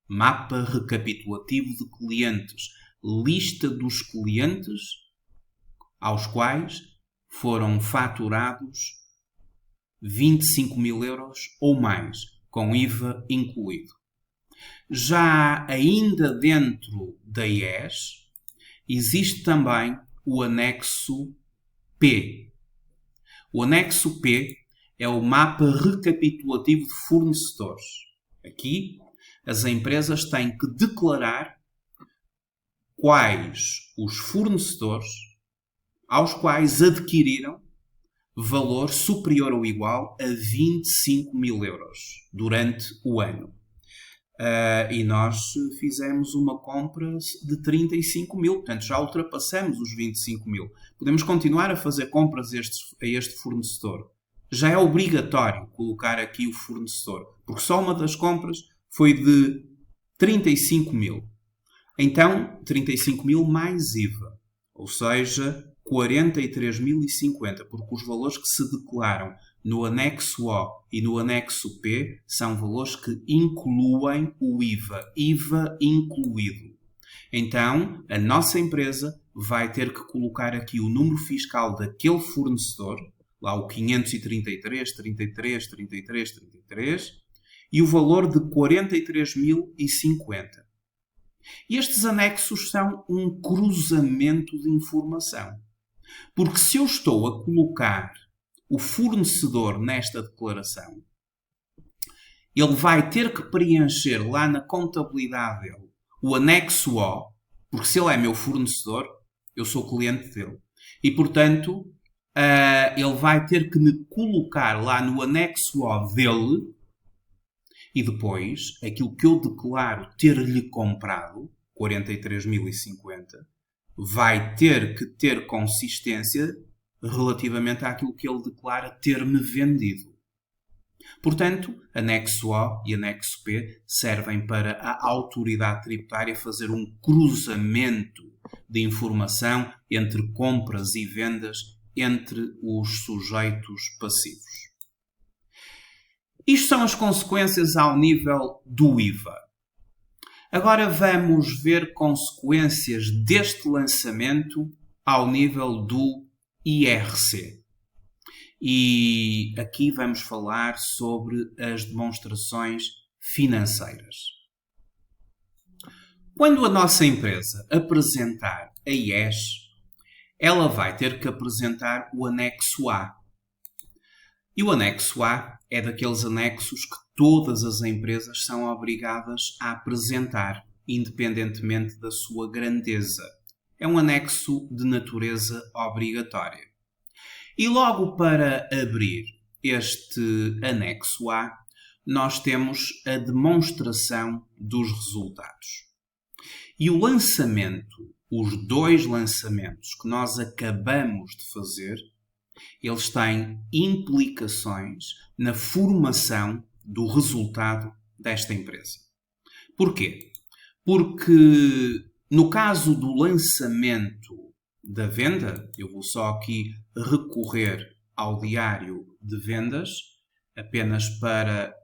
Speaker 1: Mapa recapitulativo de clientes. Lista dos clientes aos quais foram faturados 25.000 euros ou mais, com IVA incluído. Já ainda dentro da IES, existe também o anexo P. O anexo P é o mapa recapitulativo de fornecedores. Aqui, as empresas têm que declarar quais os fornecedores aos quais adquiriram valor superior ou igual a 25.000 euros durante o ano. E nós fizemos uma compra de 35.000, portanto já ultrapassamos os 25.000. Podemos continuar a fazer compras a este fornecedor. Já é obrigatório colocar aqui o fornecedor, porque só uma das compras foi de 35.000. Então, 35.000 mais IVA, ou seja, 43.050, porque os valores que se declaram no anexo O e no anexo P são valores que incluem o IVA, IVA incluído. Então, a nossa empresa vai ter que colocar aqui o número fiscal daquele fornecedor, lá o 533, 33, 33, 33, e o valor de 43.050. E estes anexos são um cruzamento de informação. Porque se eu estou a colocar o fornecedor nesta declaração, ele vai ter que preencher lá na contabilidade dele o anexo O, porque se ele é meu fornecedor, eu sou cliente dele. E, portanto, ele vai ter que me colocar lá no anexo O dele e depois aquilo que eu declaro ter-lhe comprado, 43.050, vai ter que ter consistência relativamente àquilo que ele declara ter-me vendido. Portanto, anexo O e anexo P servem para a autoridade tributária fazer um cruzamento de informação entre compras e vendas entre os sujeitos passivos. Isto são as consequências ao nível do IVA. Agora vamos ver consequências deste lançamento ao nível do IRC. E aqui vamos falar sobre as demonstrações financeiras. Quando a nossa empresa apresentar a IES, ela vai ter que apresentar o anexo A. E o anexo A é daqueles anexos que todas as empresas são obrigadas a apresentar, independentemente da sua grandeza. É um anexo de natureza obrigatória. E logo para abrir este anexo A, nós temos a demonstração dos resultados. E o lançamento, os dois lançamentos que nós acabamos de fazer, eles têm implicações na formação do resultado desta empresa. Porquê? Porque no caso do lançamento da venda, eu vou só aqui recorrer ao diário de vendas, apenas para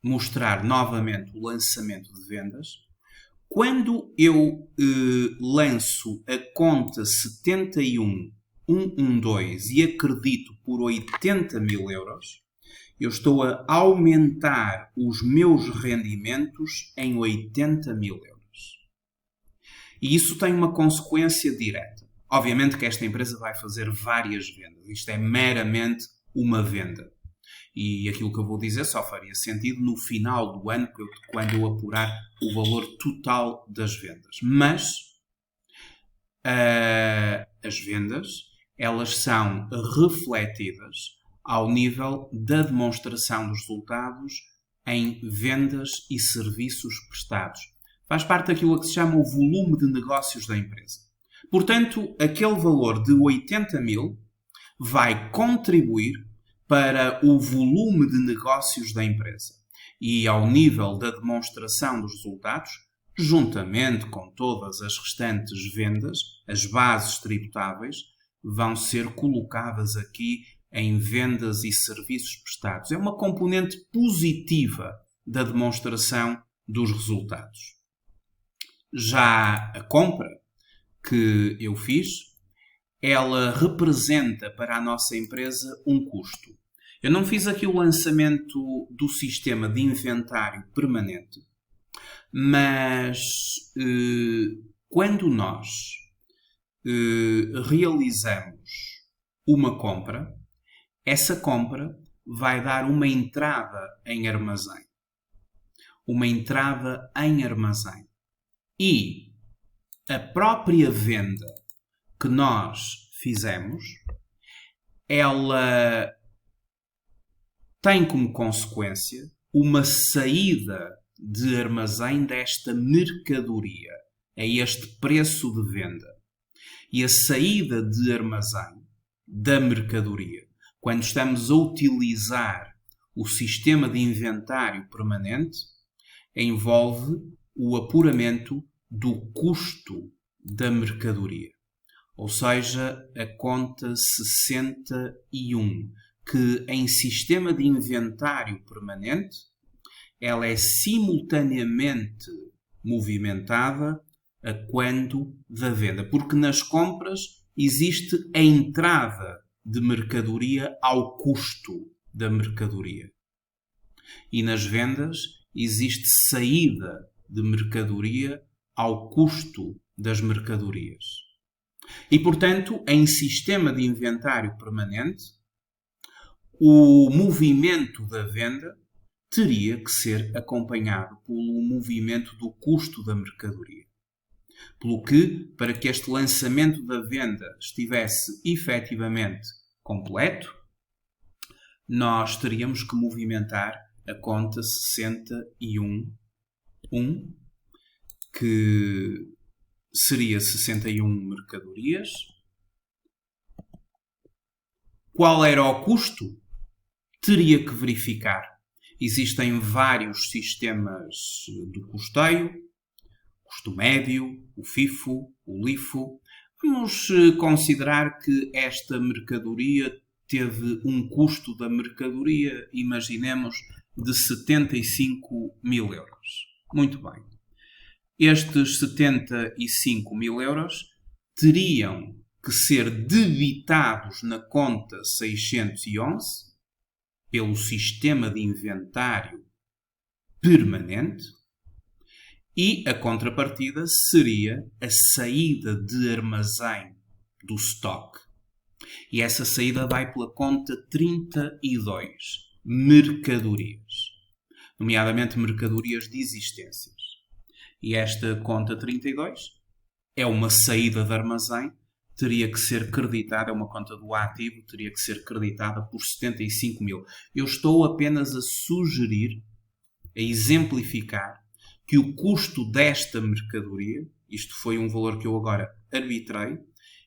Speaker 1: mostrar novamente o lançamento de vendas. Quando eu lanço a conta 71112 e acredito por 80.000 euros, eu estou a aumentar os meus rendimentos em 80.000 euros. E isso tem uma consequência direta. Obviamente que esta empresa vai fazer várias vendas. Isto é meramente uma venda. E aquilo que eu vou dizer só faria sentido no final do ano, quando eu apurar o valor total das vendas. Mas as vendas, elas são refletidas ao nível da demonstração dos resultados em vendas e serviços prestados. Faz parte daquilo que se chama o volume de negócios da empresa. Portanto, aquele valor de 80.000 vai contribuir para o volume de negócios da empresa. E ao nível da demonstração dos resultados, juntamente com todas as restantes vendas, as bases tributáveis vão ser colocadas aqui em vendas e serviços prestados. É uma componente positiva da demonstração dos resultados. Já a compra que eu fiz, ela representa para a nossa empresa um custo. Eu não fiz aqui o lançamento do sistema de inventário permanente, mas quando nós realizamos uma compra, essa compra vai dar uma entrada em armazém. Uma entrada em armazém. E a própria venda que nós fizemos, ela tem como consequência uma saída de armazém desta mercadoria a este preço de venda. E a saída de armazém da mercadoria, quando estamos a utilizar o sistema de inventário permanente, envolve o apuramento do custo da mercadoria. Ou seja, a conta 61, que em sistema de inventário permanente, ela é simultaneamente movimentada a quando da venda. Porque nas compras existe a entrada de mercadoria ao custo da mercadoria. E nas vendas existe saída de mercadoria ao custo das mercadorias. E, portanto, em sistema de inventário permanente, o movimento da venda teria que ser acompanhado pelo movimento do custo da mercadoria. Pelo que, para que este lançamento da venda estivesse efetivamente completo, nós teríamos que movimentar a conta 61.1, que seria 61 mercadorias. Qual era o custo? Teria que verificar. Existem vários sistemas do custeio, custo médio, o FIFO, o LIFO. Vamos considerar que esta mercadoria teve um custo da mercadoria, imaginemos, de 75.000 euros. Muito bem. Estes 75.000 euros teriam que ser debitados na conta 611 pelo sistema de inventário permanente e a contrapartida seria a saída de armazém do stock. E essa saída vai pela conta 32, mercadorias, nomeadamente mercadorias de existências. E esta conta 32 é uma saída de armazém, teria que ser creditada, é uma conta do ativo, teria que ser creditada por 75.000. Eu estou apenas a sugerir, a exemplificar, que o custo desta mercadoria, isto foi um valor que eu agora arbitrei,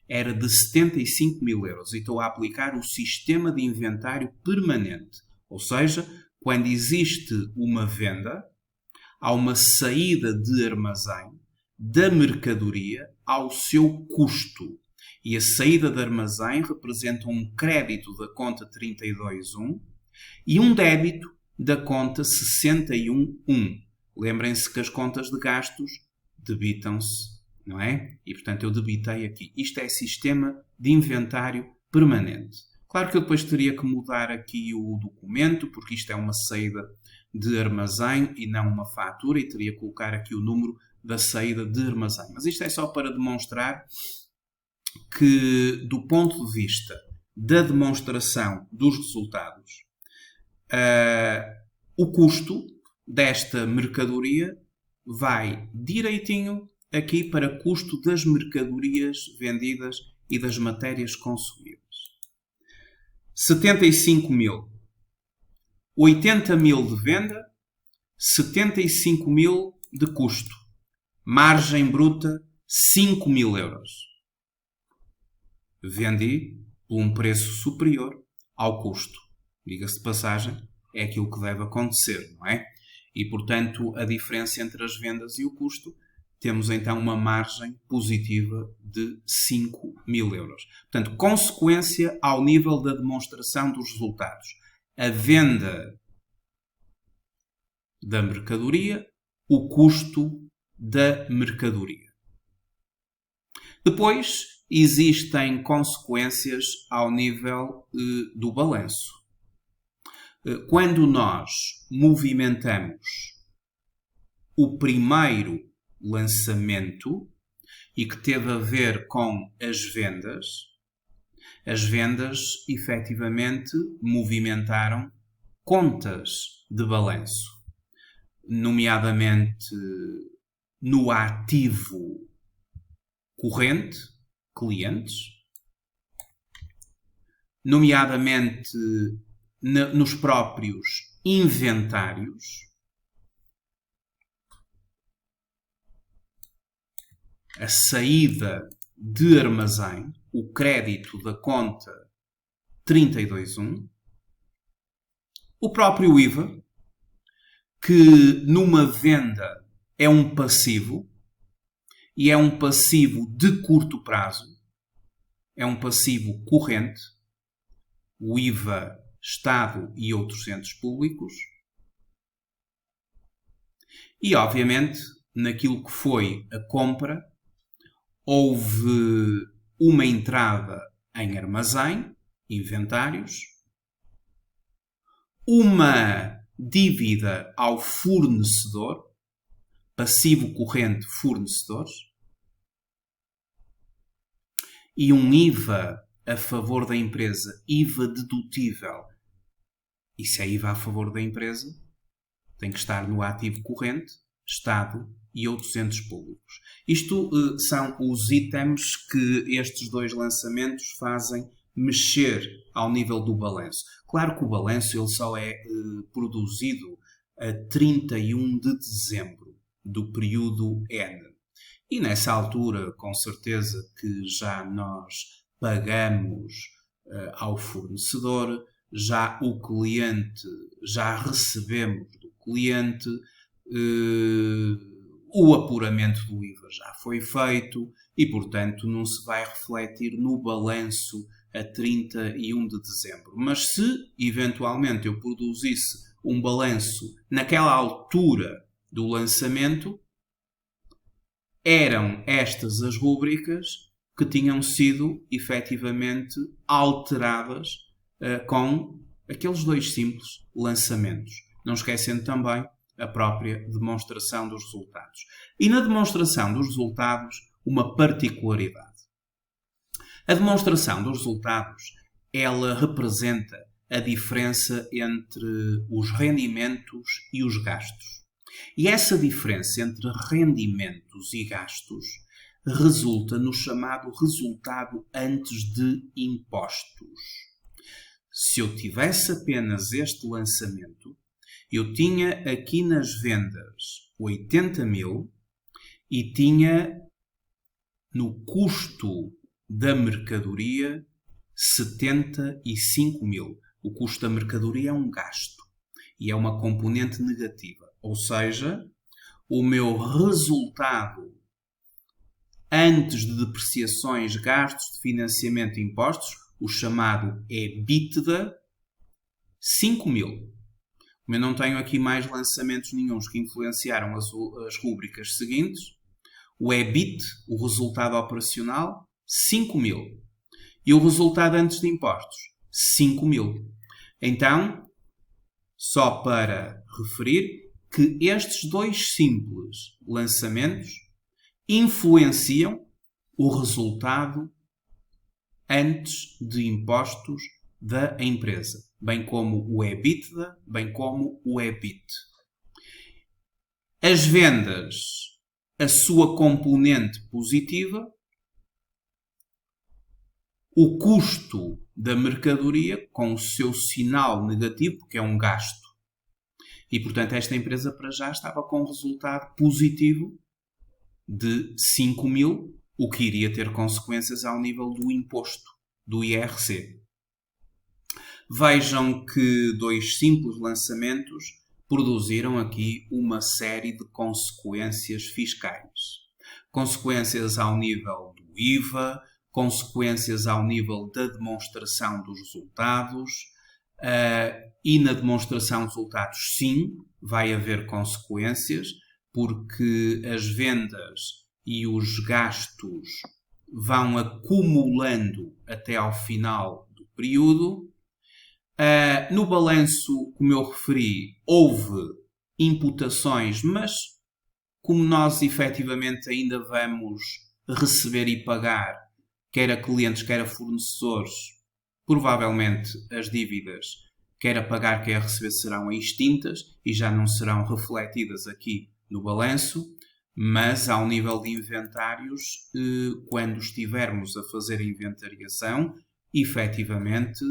Speaker 1: era de 75.000 euros. E estou a aplicar o sistema de inventário permanente. Ou seja, quando existe uma venda, há uma saída de armazém da mercadoria ao seu custo. E a saída de armazém representa um crédito da conta 32.1 e um débito da conta 61.1. Lembrem-se que as contas de gastos debitam-se, não é? E, portanto, eu debitei aqui. Isto é sistema de inventário permanente. Claro que eu depois teria que mudar aqui o documento, porque isto é uma saída de armazém e não uma fatura, e teria que colocar aqui o número da saída de armazém. Mas isto é só para demonstrar que, do ponto de vista da demonstração dos resultados, o custo desta mercadoria vai direitinho aqui para custo das mercadorias vendidas e das matérias consumidas. 75.000. 80.000 de venda, 75.000 de custo. Margem bruta, 5.000 euros. Vendi por um preço superior ao custo. Diga-se de passagem, é aquilo que deve acontecer, não é? E, portanto, a diferença entre as vendas e o custo, temos então uma margem positiva de 5.000 euros. Portanto, consequência ao nível da demonstração dos resultados. A venda da mercadoria, o custo da mercadoria. Depois, existem consequências ao nível do balanço. Quando nós movimentamos o primeiro lançamento e que teve a ver com as vendas efetivamente movimentaram contas de balanço, nomeadamente no ativo corrente, clientes, nomeadamente nos próprios inventários, a saída de armazém, o crédito da conta 32.1, o próprio IVA, que numa venda é um passivo, e é um passivo de curto prazo, é um passivo corrente, o IVA, Estado e outros entes públicos, e obviamente naquilo que foi a compra, houve uma entrada em armazém, inventários, uma dívida ao fornecedor, passivo corrente fornecedores e um IVA a favor da empresa, IVA dedutível. E se é IVA a favor da empresa, tem que estar no ativo corrente, Estado e outros entes públicos. Isto são os itens que estes dois lançamentos fazem mexer ao nível do balanço. Claro que o balanço ele só é produzido a 31 de dezembro do período N. E nessa altura, com certeza que já nós pagamos ao fornecedor, já o cliente, já recebemos do cliente, o apuramento do IVA já foi feito e, portanto, não se vai refletir no balanço a 31 de dezembro. Mas se, eventualmente, eu produzisse um balanço naquela altura do lançamento, eram estas as rúbricas que tinham sido, efetivamente, alteradas com aqueles dois simples lançamentos. Não esquecendo também a própria demonstração dos resultados. E na demonstração dos resultados, uma particularidade. A demonstração dos resultados, ela representa a diferença entre os rendimentos e os gastos. E essa diferença entre rendimentos e gastos resulta no chamado resultado antes de impostos. Se eu tivesse apenas este lançamento, eu tinha aqui nas vendas 80 mil e tinha no custo da mercadoria 75 mil. O custo da mercadoria é um gasto e é uma componente negativa. Ou seja, o meu resultado antes de depreciações, gastos de financiamento e impostos, o chamado EBITDA, 5 mil. Como eu não tenho aqui mais lançamentos nenhuns que influenciaram as rúbricas seguintes, o EBIT, o resultado operacional, 5 mil. E o resultado antes de impostos, 5 mil. Então, só para referir que estes dois simples lançamentos influenciam o resultado antes de impostos da empresa, bem como o EBITDA, bem como o EBIT. As vendas, a sua componente positiva, o custo da mercadoria com o seu sinal negativo, porque é um gasto. E, portanto, esta empresa para já estava com um resultado positivo de 5 mil, o que iria ter consequências ao nível do imposto, do IRC. Vejam que dois simples lançamentos produziram aqui uma série de consequências fiscais. Consequências ao nível do IVA, consequências ao nível da demonstração dos resultados, e na demonstração dos resultados, sim, vai haver consequências, porque as vendas e os gastos vão acumulando até ao final do período. No balanço, como eu referi, houve imputações, mas como nós efetivamente ainda vamos receber e pagar, quer a clientes, quer a fornecedores, provavelmente as dívidas, quer a pagar, quer a receber, serão extintas e já não serão refletidas aqui no balanço, mas ao nível de inventários, quando estivermos a fazer a inventariação, efetivamente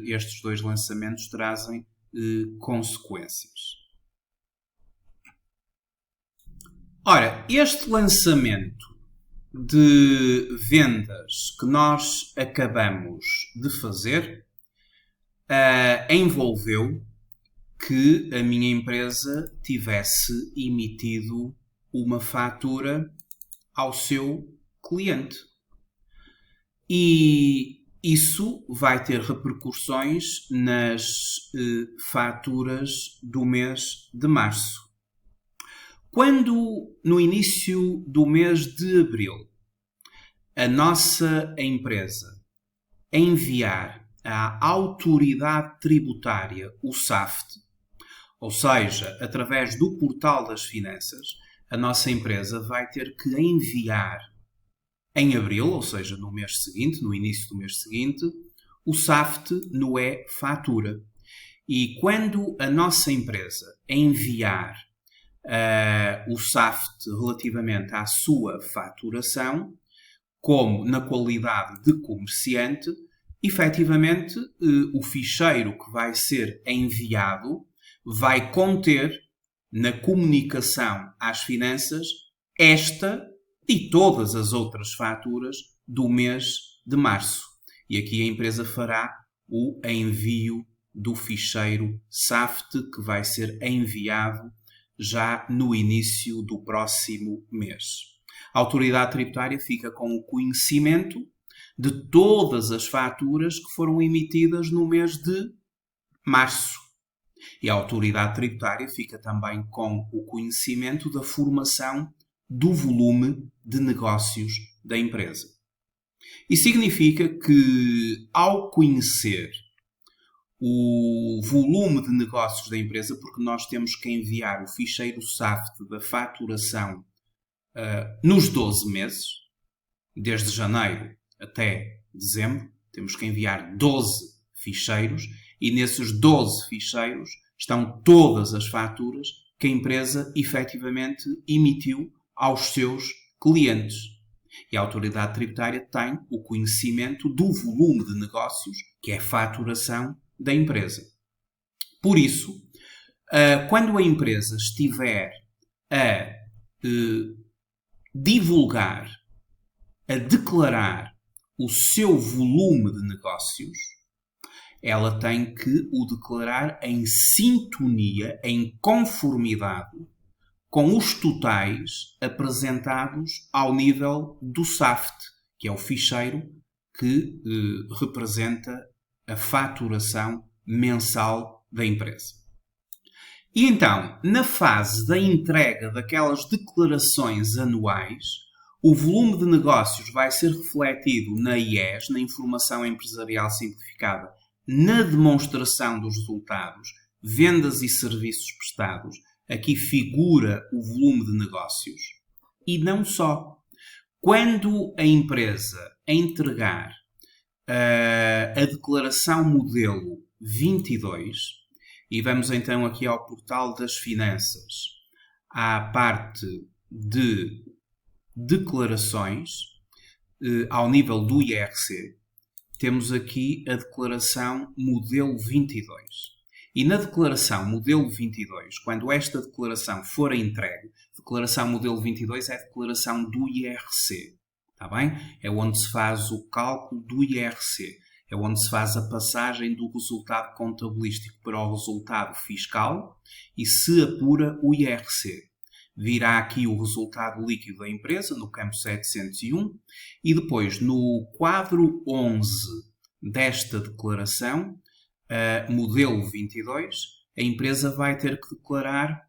Speaker 1: estes dois lançamentos trazem consequências. Ora, este lançamento de vendas que nós acabamos de fazer envolveu que a minha empresa tivesse emitido uma fatura ao seu cliente. E isso vai ter repercussões nas faturas do mês de março. Quando, no início do mês de abril, a nossa empresa enviar à autoridade tributária o SAFT, ou seja, através do portal das finanças, a nossa empresa vai ter que enviar em abril, ou seja, no mês seguinte, no início do mês seguinte, o SAFT no e-fatura. E quando a nossa empresa enviar o SAFT relativamente à sua faturação, como na qualidade de comerciante, efetivamente o ficheiro que vai ser enviado vai conter na comunicação às finanças esta e todas as outras faturas do mês de março. E aqui a empresa fará o envio do ficheiro SAFT, que vai ser enviado já no início do próximo mês. A autoridade tributária fica com o conhecimento de todas as faturas que foram emitidas no mês de março. E a autoridade tributária fica também com o conhecimento da formação do volume de negócios da empresa. Isso significa que, ao conhecer o volume de negócios da empresa, porque nós temos que enviar o ficheiro SAFT da faturação nos 12 meses, desde janeiro até dezembro, temos que enviar 12 ficheiros e nesses 12 ficheiros estão todas as faturas que a empresa efetivamente emitiu aos seus clientes. E a autoridade tributária tem o conhecimento do volume de negócios, que é a faturação da empresa. Por isso, quando a empresa estiver a divulgar, a declarar o seu volume de negócios, ela tem que o declarar em sintonia, em conformidade com os totais apresentados ao nível do SAFT, que é o ficheiro que representa a faturação mensal da empresa. E então, na fase da entrega daquelas declarações anuais, o volume de negócios vai ser refletido na IES, na Informação Empresarial Simplificada, na demonstração dos resultados, vendas e serviços prestados. Aqui figura o volume de negócios. E não só. Quando a empresa entregar a declaração modelo 22, e vamos então aqui ao portal das finanças, à parte de declarações, ao nível do IRC, temos aqui a declaração modelo 22. E na declaração modelo 22, quando esta declaração for entregue, declaração modelo 22 é a declaração do IRC, está bem? É onde se faz o cálculo do IRC, é onde se faz a passagem do resultado contabilístico para o resultado fiscal e se apura o IRC. Virá aqui o resultado líquido da empresa, no campo 701, e depois, no quadro 11 desta declaração, modelo 22, a empresa vai ter que declarar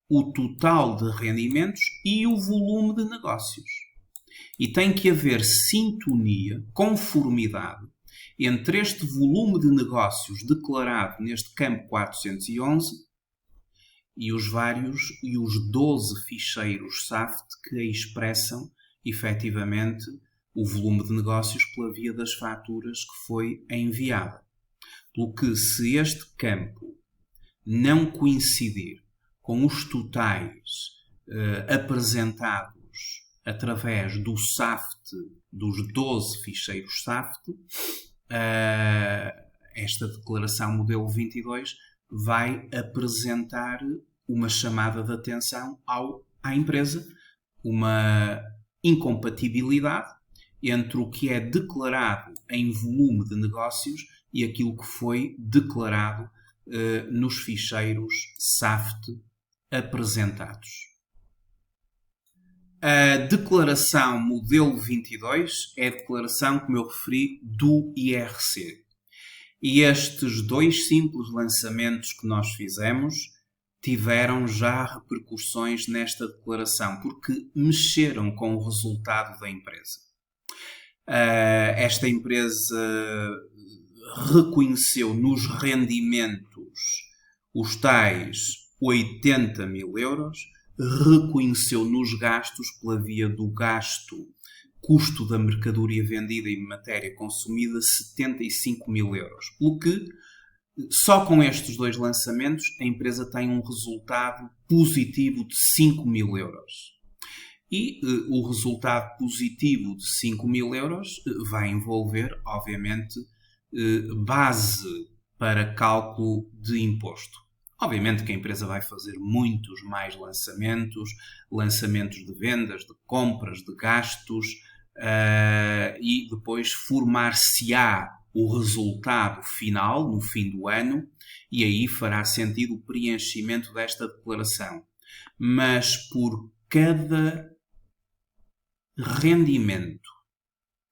Speaker 1: o total de rendimentos e o volume de negócios. E tem que haver sintonia, conformidade, entre este volume de negócios declarado neste campo 411 e os 12 ficheiros SAFT que expressam efetivamente o volume de negócios pela via das faturas que foi enviada. Pelo que, se este campo não coincidir com os totais apresentados através do SAFT, dos 12 ficheiros SAFT, esta declaração modelo 22 vai apresentar uma chamada de atenção à empresa, uma incompatibilidade entre o que é declarado em volume de negócios e aquilo que foi declarado nos ficheiros SAFT apresentados. A declaração modelo 22 é a declaração, como eu referi, do IRC. E estes dois simples lançamentos que nós fizemos tiveram já repercussões nesta declaração, porque mexeram com o resultado da empresa. Esta empresa reconheceu nos rendimentos os tais 80 mil euros, reconheceu nos gastos, pela via do gasto, custo da mercadoria vendida e matéria consumida, 75 mil euros. Pelo que, só com estes 2 lançamentos, a empresa tem um resultado positivo de 5 mil euros. E o resultado positivo de 5 mil euros vai envolver, obviamente, base para cálculo de imposto. Obviamente que a empresa vai fazer muitos mais lançamentos de vendas, de compras, de gastos, e depois formar-se-á o resultado final, no fim do ano, e aí fará sentido o preenchimento desta declaração. Mas por cada rendimento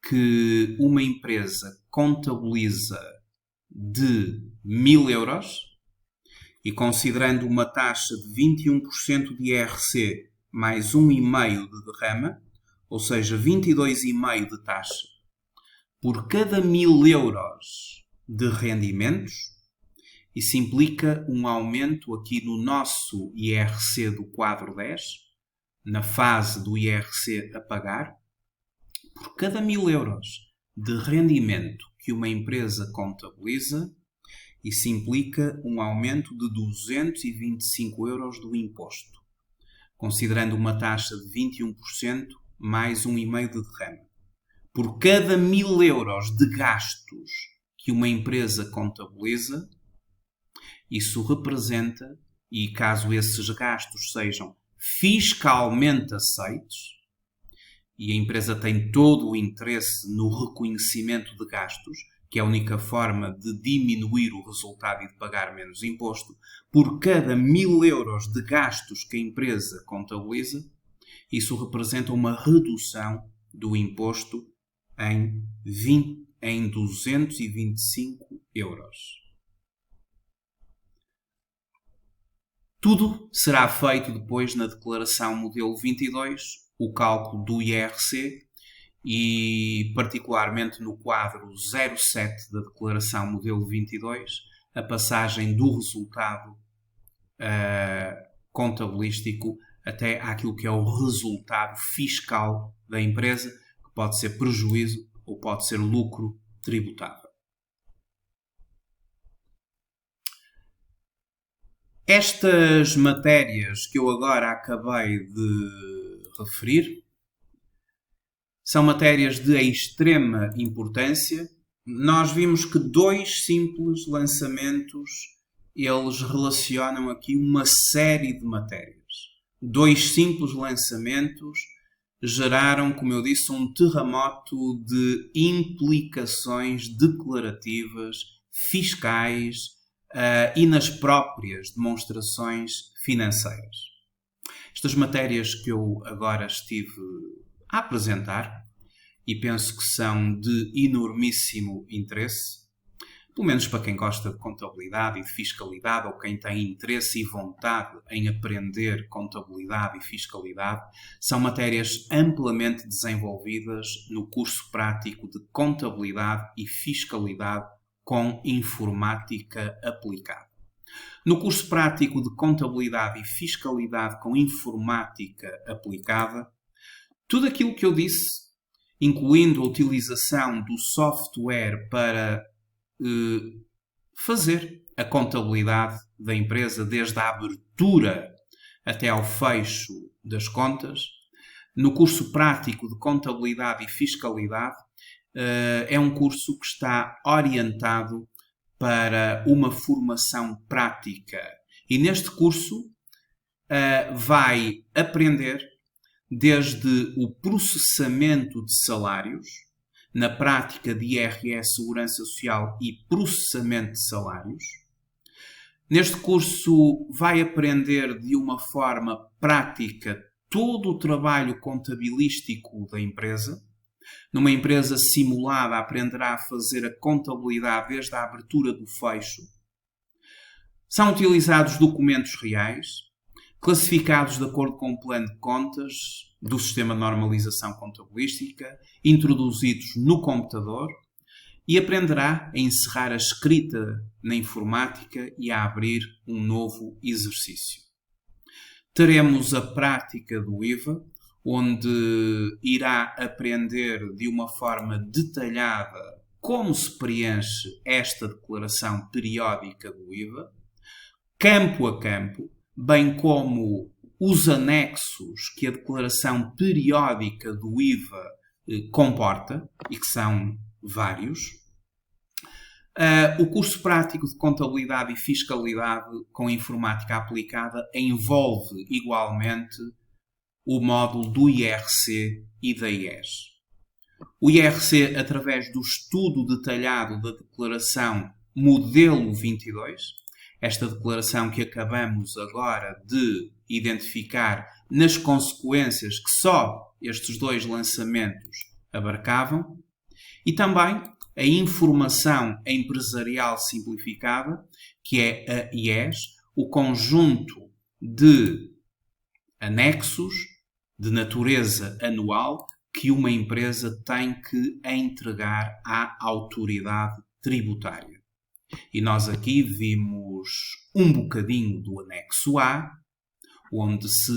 Speaker 1: que uma empresa contabiliza de 1000 euros, e considerando uma taxa de 21% de IRC mais 1,5% de derrama, ou seja, 22,5% de taxa, por cada 1000 euros de rendimentos, isso implica um aumento aqui no nosso IRC do quadro 10, na fase do IRC a pagar, por cada 1000 euros de rendimento que uma empresa contabiliza, isso implica um aumento de 225 euros do imposto, considerando uma taxa de 21% mais 1,5% de derrama. Por cada 1000 euros de gastos que uma empresa contabiliza, isso representa, e caso esses gastos sejam fiscalmente aceitos, e a empresa tem todo o interesse no reconhecimento de gastos, que é a única forma de diminuir o resultado e de pagar menos imposto, por cada 1000 euros de gastos que a empresa contabiliza, isso representa uma redução do imposto em 225 euros. Tudo será feito depois na declaração modelo 22, o cálculo do IRC, e particularmente no quadro 07 da declaração modelo 22, a passagem do resultado contabilístico até àquilo que é o resultado fiscal da empresa, que pode ser prejuízo ou pode ser lucro tributável. Estas matérias que eu agora acabei de referir são matérias de extrema importância. Nós vimos que 2 simples lançamentos, eles relacionam aqui uma série de matérias. 2 simples lançamentos geraram, como eu disse, um terremoto de implicações declarativas, fiscais e nas próprias demonstrações financeiras. Estas matérias que eu agora estive a apresentar, e penso que são de enormíssimo interesse, pelo menos para quem gosta de contabilidade e de fiscalidade, ou quem tem interesse e vontade em aprender contabilidade e fiscalidade, são matérias amplamente desenvolvidas no curso prático de contabilidade e fiscalidade com informática aplicada. No curso prático de contabilidade e fiscalidade com informática aplicada, tudo aquilo que eu disse, incluindo a utilização do software para fazer a contabilidade da empresa, desde a abertura até ao fecho das contas, no curso prático de contabilidade e fiscalidade, é um curso que está orientado para uma formação prática. E neste curso vai aprender desde o processamento de salários, na prática de IRS, Segurança Social e processamento de salários. Neste curso vai aprender de uma forma prática todo o trabalho contabilístico da empresa. Numa empresa simulada, aprenderá a fazer a contabilidade desde a abertura do fecho. São utilizados documentos reais, classificados de acordo com o plano de contas do Sistema de Normalização Contabilística, introduzidos no computador, e aprenderá a encerrar a escrita na informática e a abrir um novo exercício. Teremos a prática do IVA, onde irá aprender de uma forma detalhada como se preenche esta declaração periódica do IVA, campo a campo, bem como os anexos que a declaração periódica do IVA comporta, e que são vários. O curso prático de Contabilidade e Fiscalidade com Informática Aplicada envolve igualmente o módulo do IRC e da IES. O IRC, através do estudo detalhado da declaração Modelo 22, esta declaração que acabamos agora de identificar nas consequências que só estes dois lançamentos abarcavam, e também a Informação Empresarial Simplificada, que é a IES, o conjunto de anexos de natureza anual que uma empresa tem que entregar à autoridade tributária. E nós aqui vimos um bocadinho do anexo A, onde se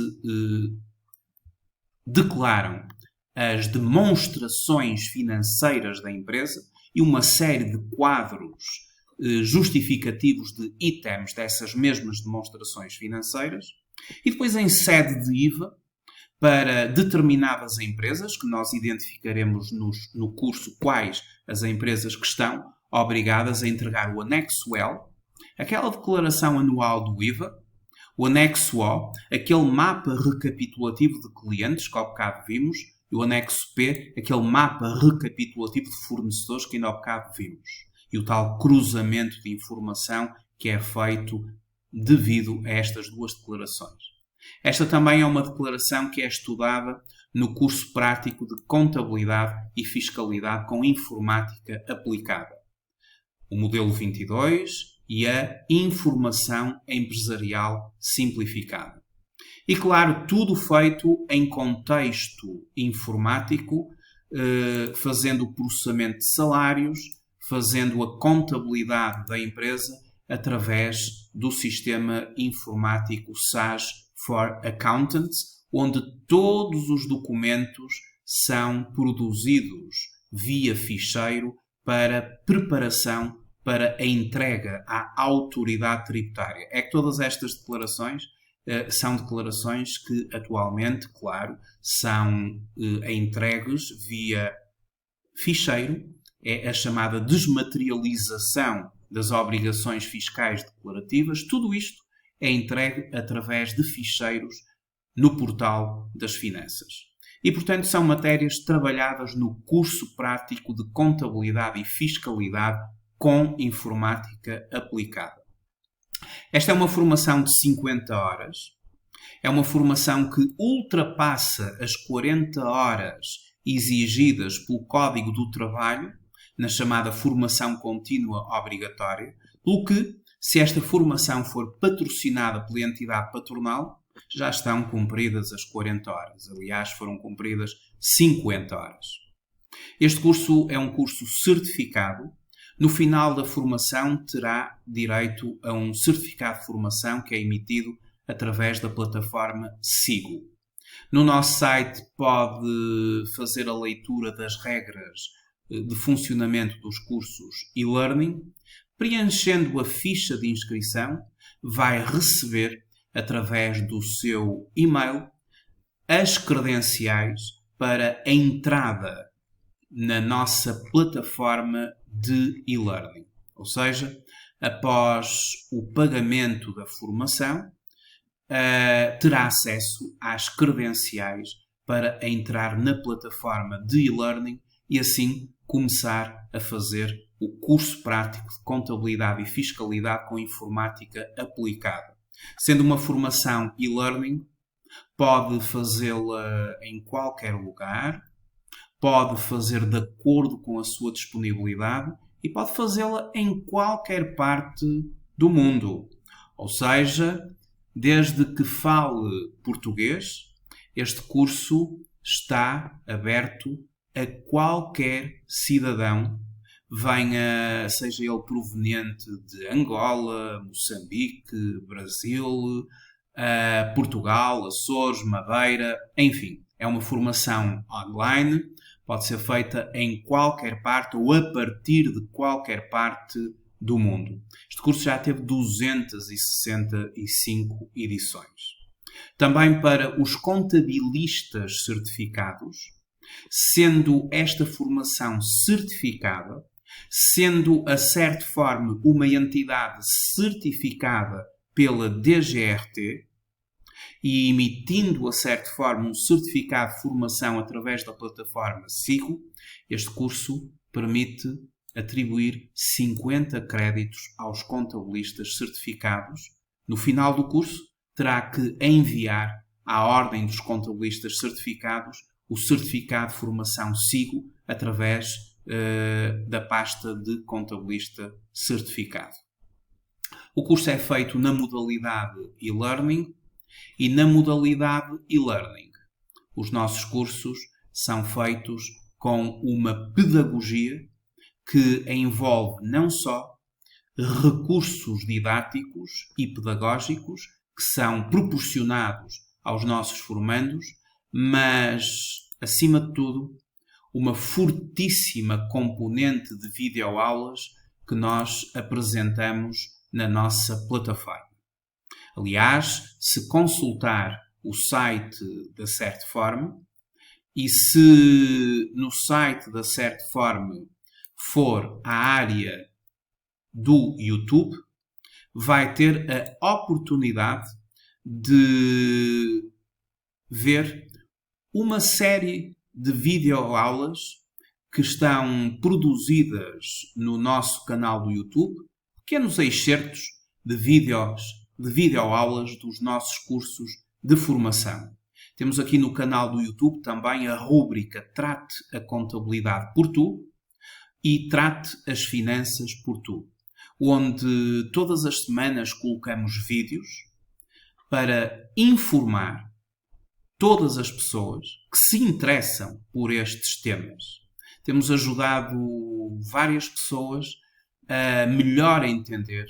Speaker 1: declaram as demonstrações financeiras da empresa e uma série de quadros justificativos de itens dessas mesmas demonstrações financeiras. E depois, em sede de IVA, para determinadas empresas, que nós identificaremos no curso quais as empresas que estão obrigadas a entregar o anexo L, aquela declaração anual do IVA, o anexo O, aquele mapa recapitulativo de clientes que há bocado vimos, e o anexo P, aquele mapa recapitulativo de fornecedores que ainda há bocado vimos, e o tal cruzamento de informação que é feito devido a estas duas declarações. Esta também é uma declaração que é estudada no curso prático de Contabilidade e Fiscalidade com Informática Aplicada. O modelo 22 e a Informação Empresarial Simplificada. E claro, tudo feito em contexto informático, fazendo o processamento de salários, fazendo a contabilidade da empresa através do sistema informático SAS for Accountants, onde todos os documentos são produzidos via ficheiro para preparação para a entrega à autoridade tributária. É que todas estas declarações são declarações que atualmente, claro, são entregues via ficheiro, é a chamada desmaterialização das obrigações fiscais declarativas. Tudo isto é entregue através de ficheiros no portal das finanças. E, portanto, são matérias trabalhadas no curso prático de Contabilidade e Fiscalidade com Informática Aplicada. Esta é uma formação de 50 horas. É uma formação que ultrapassa as 40 horas exigidas pelo Código do Trabalho, na chamada formação contínua obrigatória, pelo que, se esta formação for patrocinada pela entidade patronal, já estão cumpridas as 40 horas. Aliás, foram cumpridas 50 horas. Este curso é um curso certificado. No final da formação, terá direito a um certificado de formação que é emitido através da plataforma Sigo. No nosso site pode fazer a leitura das regras de funcionamento dos cursos e-learning. Preenchendo a ficha de inscrição, vai receber, através do seu e-mail, as credenciais para a entrada na nossa plataforma de e-learning. Ou seja, após o pagamento da formação, terá acesso às credenciais para entrar na plataforma de e-learning e assim começar a fazer o curso prático de Contabilidade e Fiscalidade com Informática Aplicada. Sendo uma formação e-learning, pode fazê-la em qualquer lugar, pode fazer de acordo com a sua disponibilidade e pode fazê-la em qualquer parte do mundo. Ou seja, desde que fale português, este curso está aberto a qualquer cidadão, seja ele proveniente de Angola, Moçambique, Brasil, Portugal, Açores, Madeira, enfim. É uma formação online, pode ser feita em qualquer parte ou a partir de qualquer parte do mundo. Este curso já teve 265 edições. Também para os contabilistas certificados, sendo esta formação certificada, sendo a Certform uma entidade certificada pela DGRT e emitindo a Certform um certificado de formação através da plataforma SIGO, este curso permite atribuir 50 créditos aos contabilistas certificados. No final do curso, terá que enviar à Ordem dos Contabilistas Certificados o certificado de formação SIGO através da pasta de contabilista certificado. O curso é feito na modalidade e-learning e na modalidade e-learning. Os nossos cursos são feitos com uma pedagogia que envolve não só recursos didáticos e pedagógicos que são proporcionados aos nossos formandos, mas, acima de tudo, uma fortíssima componente de videoaulas que nós apresentamos na nossa plataforma. Aliás, se consultar o site da Certform e se no site da Certform for à área do YouTube, vai ter a oportunidade de ver uma série de videoaulas que estão produzidas no nosso canal do YouTube, pequenos excertos de videoaulas dos nossos cursos de formação. Temos aqui no canal do YouTube também a rúbrica Trate a Contabilidade por Tu e Trate as Finanças por Tu, onde todas as semanas colocamos vídeos para informar todas as pessoas que se interessam por estes temas. Temos ajudado várias pessoas a melhor entender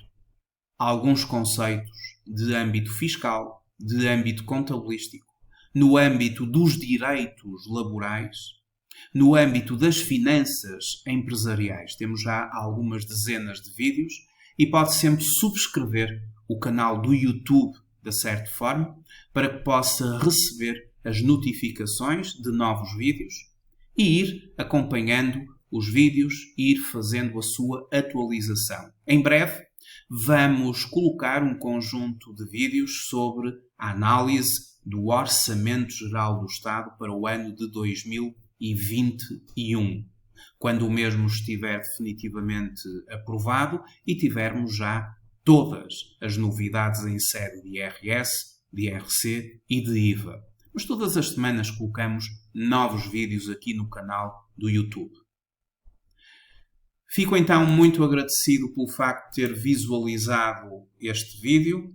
Speaker 1: alguns conceitos de âmbito fiscal, de âmbito contabilístico, no âmbito dos direitos laborais, no âmbito das finanças empresariais. Temos já algumas dezenas de vídeos e pode sempre subscrever o canal do YouTube da Certform para que possa receber as notificações de novos vídeos e ir acompanhando os vídeos e ir fazendo a sua atualização. Em breve vamos colocar um conjunto de vídeos sobre a análise do Orçamento Geral do Estado para o ano de 2021, quando o mesmo estiver definitivamente aprovado e tivermos já todas as novidades em sede de IRS, de IRC e de IVA. Mas todas as semanas colocamos novos vídeos aqui no canal do YouTube. Fico então muito agradecido pelo facto de ter visualizado este vídeo.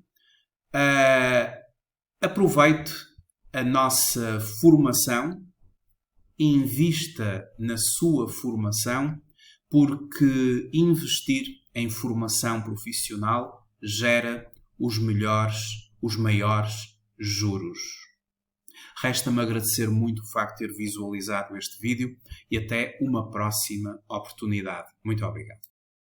Speaker 1: Aproveite a nossa formação, invista na sua formação, porque investir em formação profissional gera os maiores juros. Resta-me agradecer muito o facto de ter visualizado este vídeo e até uma próxima oportunidade. Muito obrigado.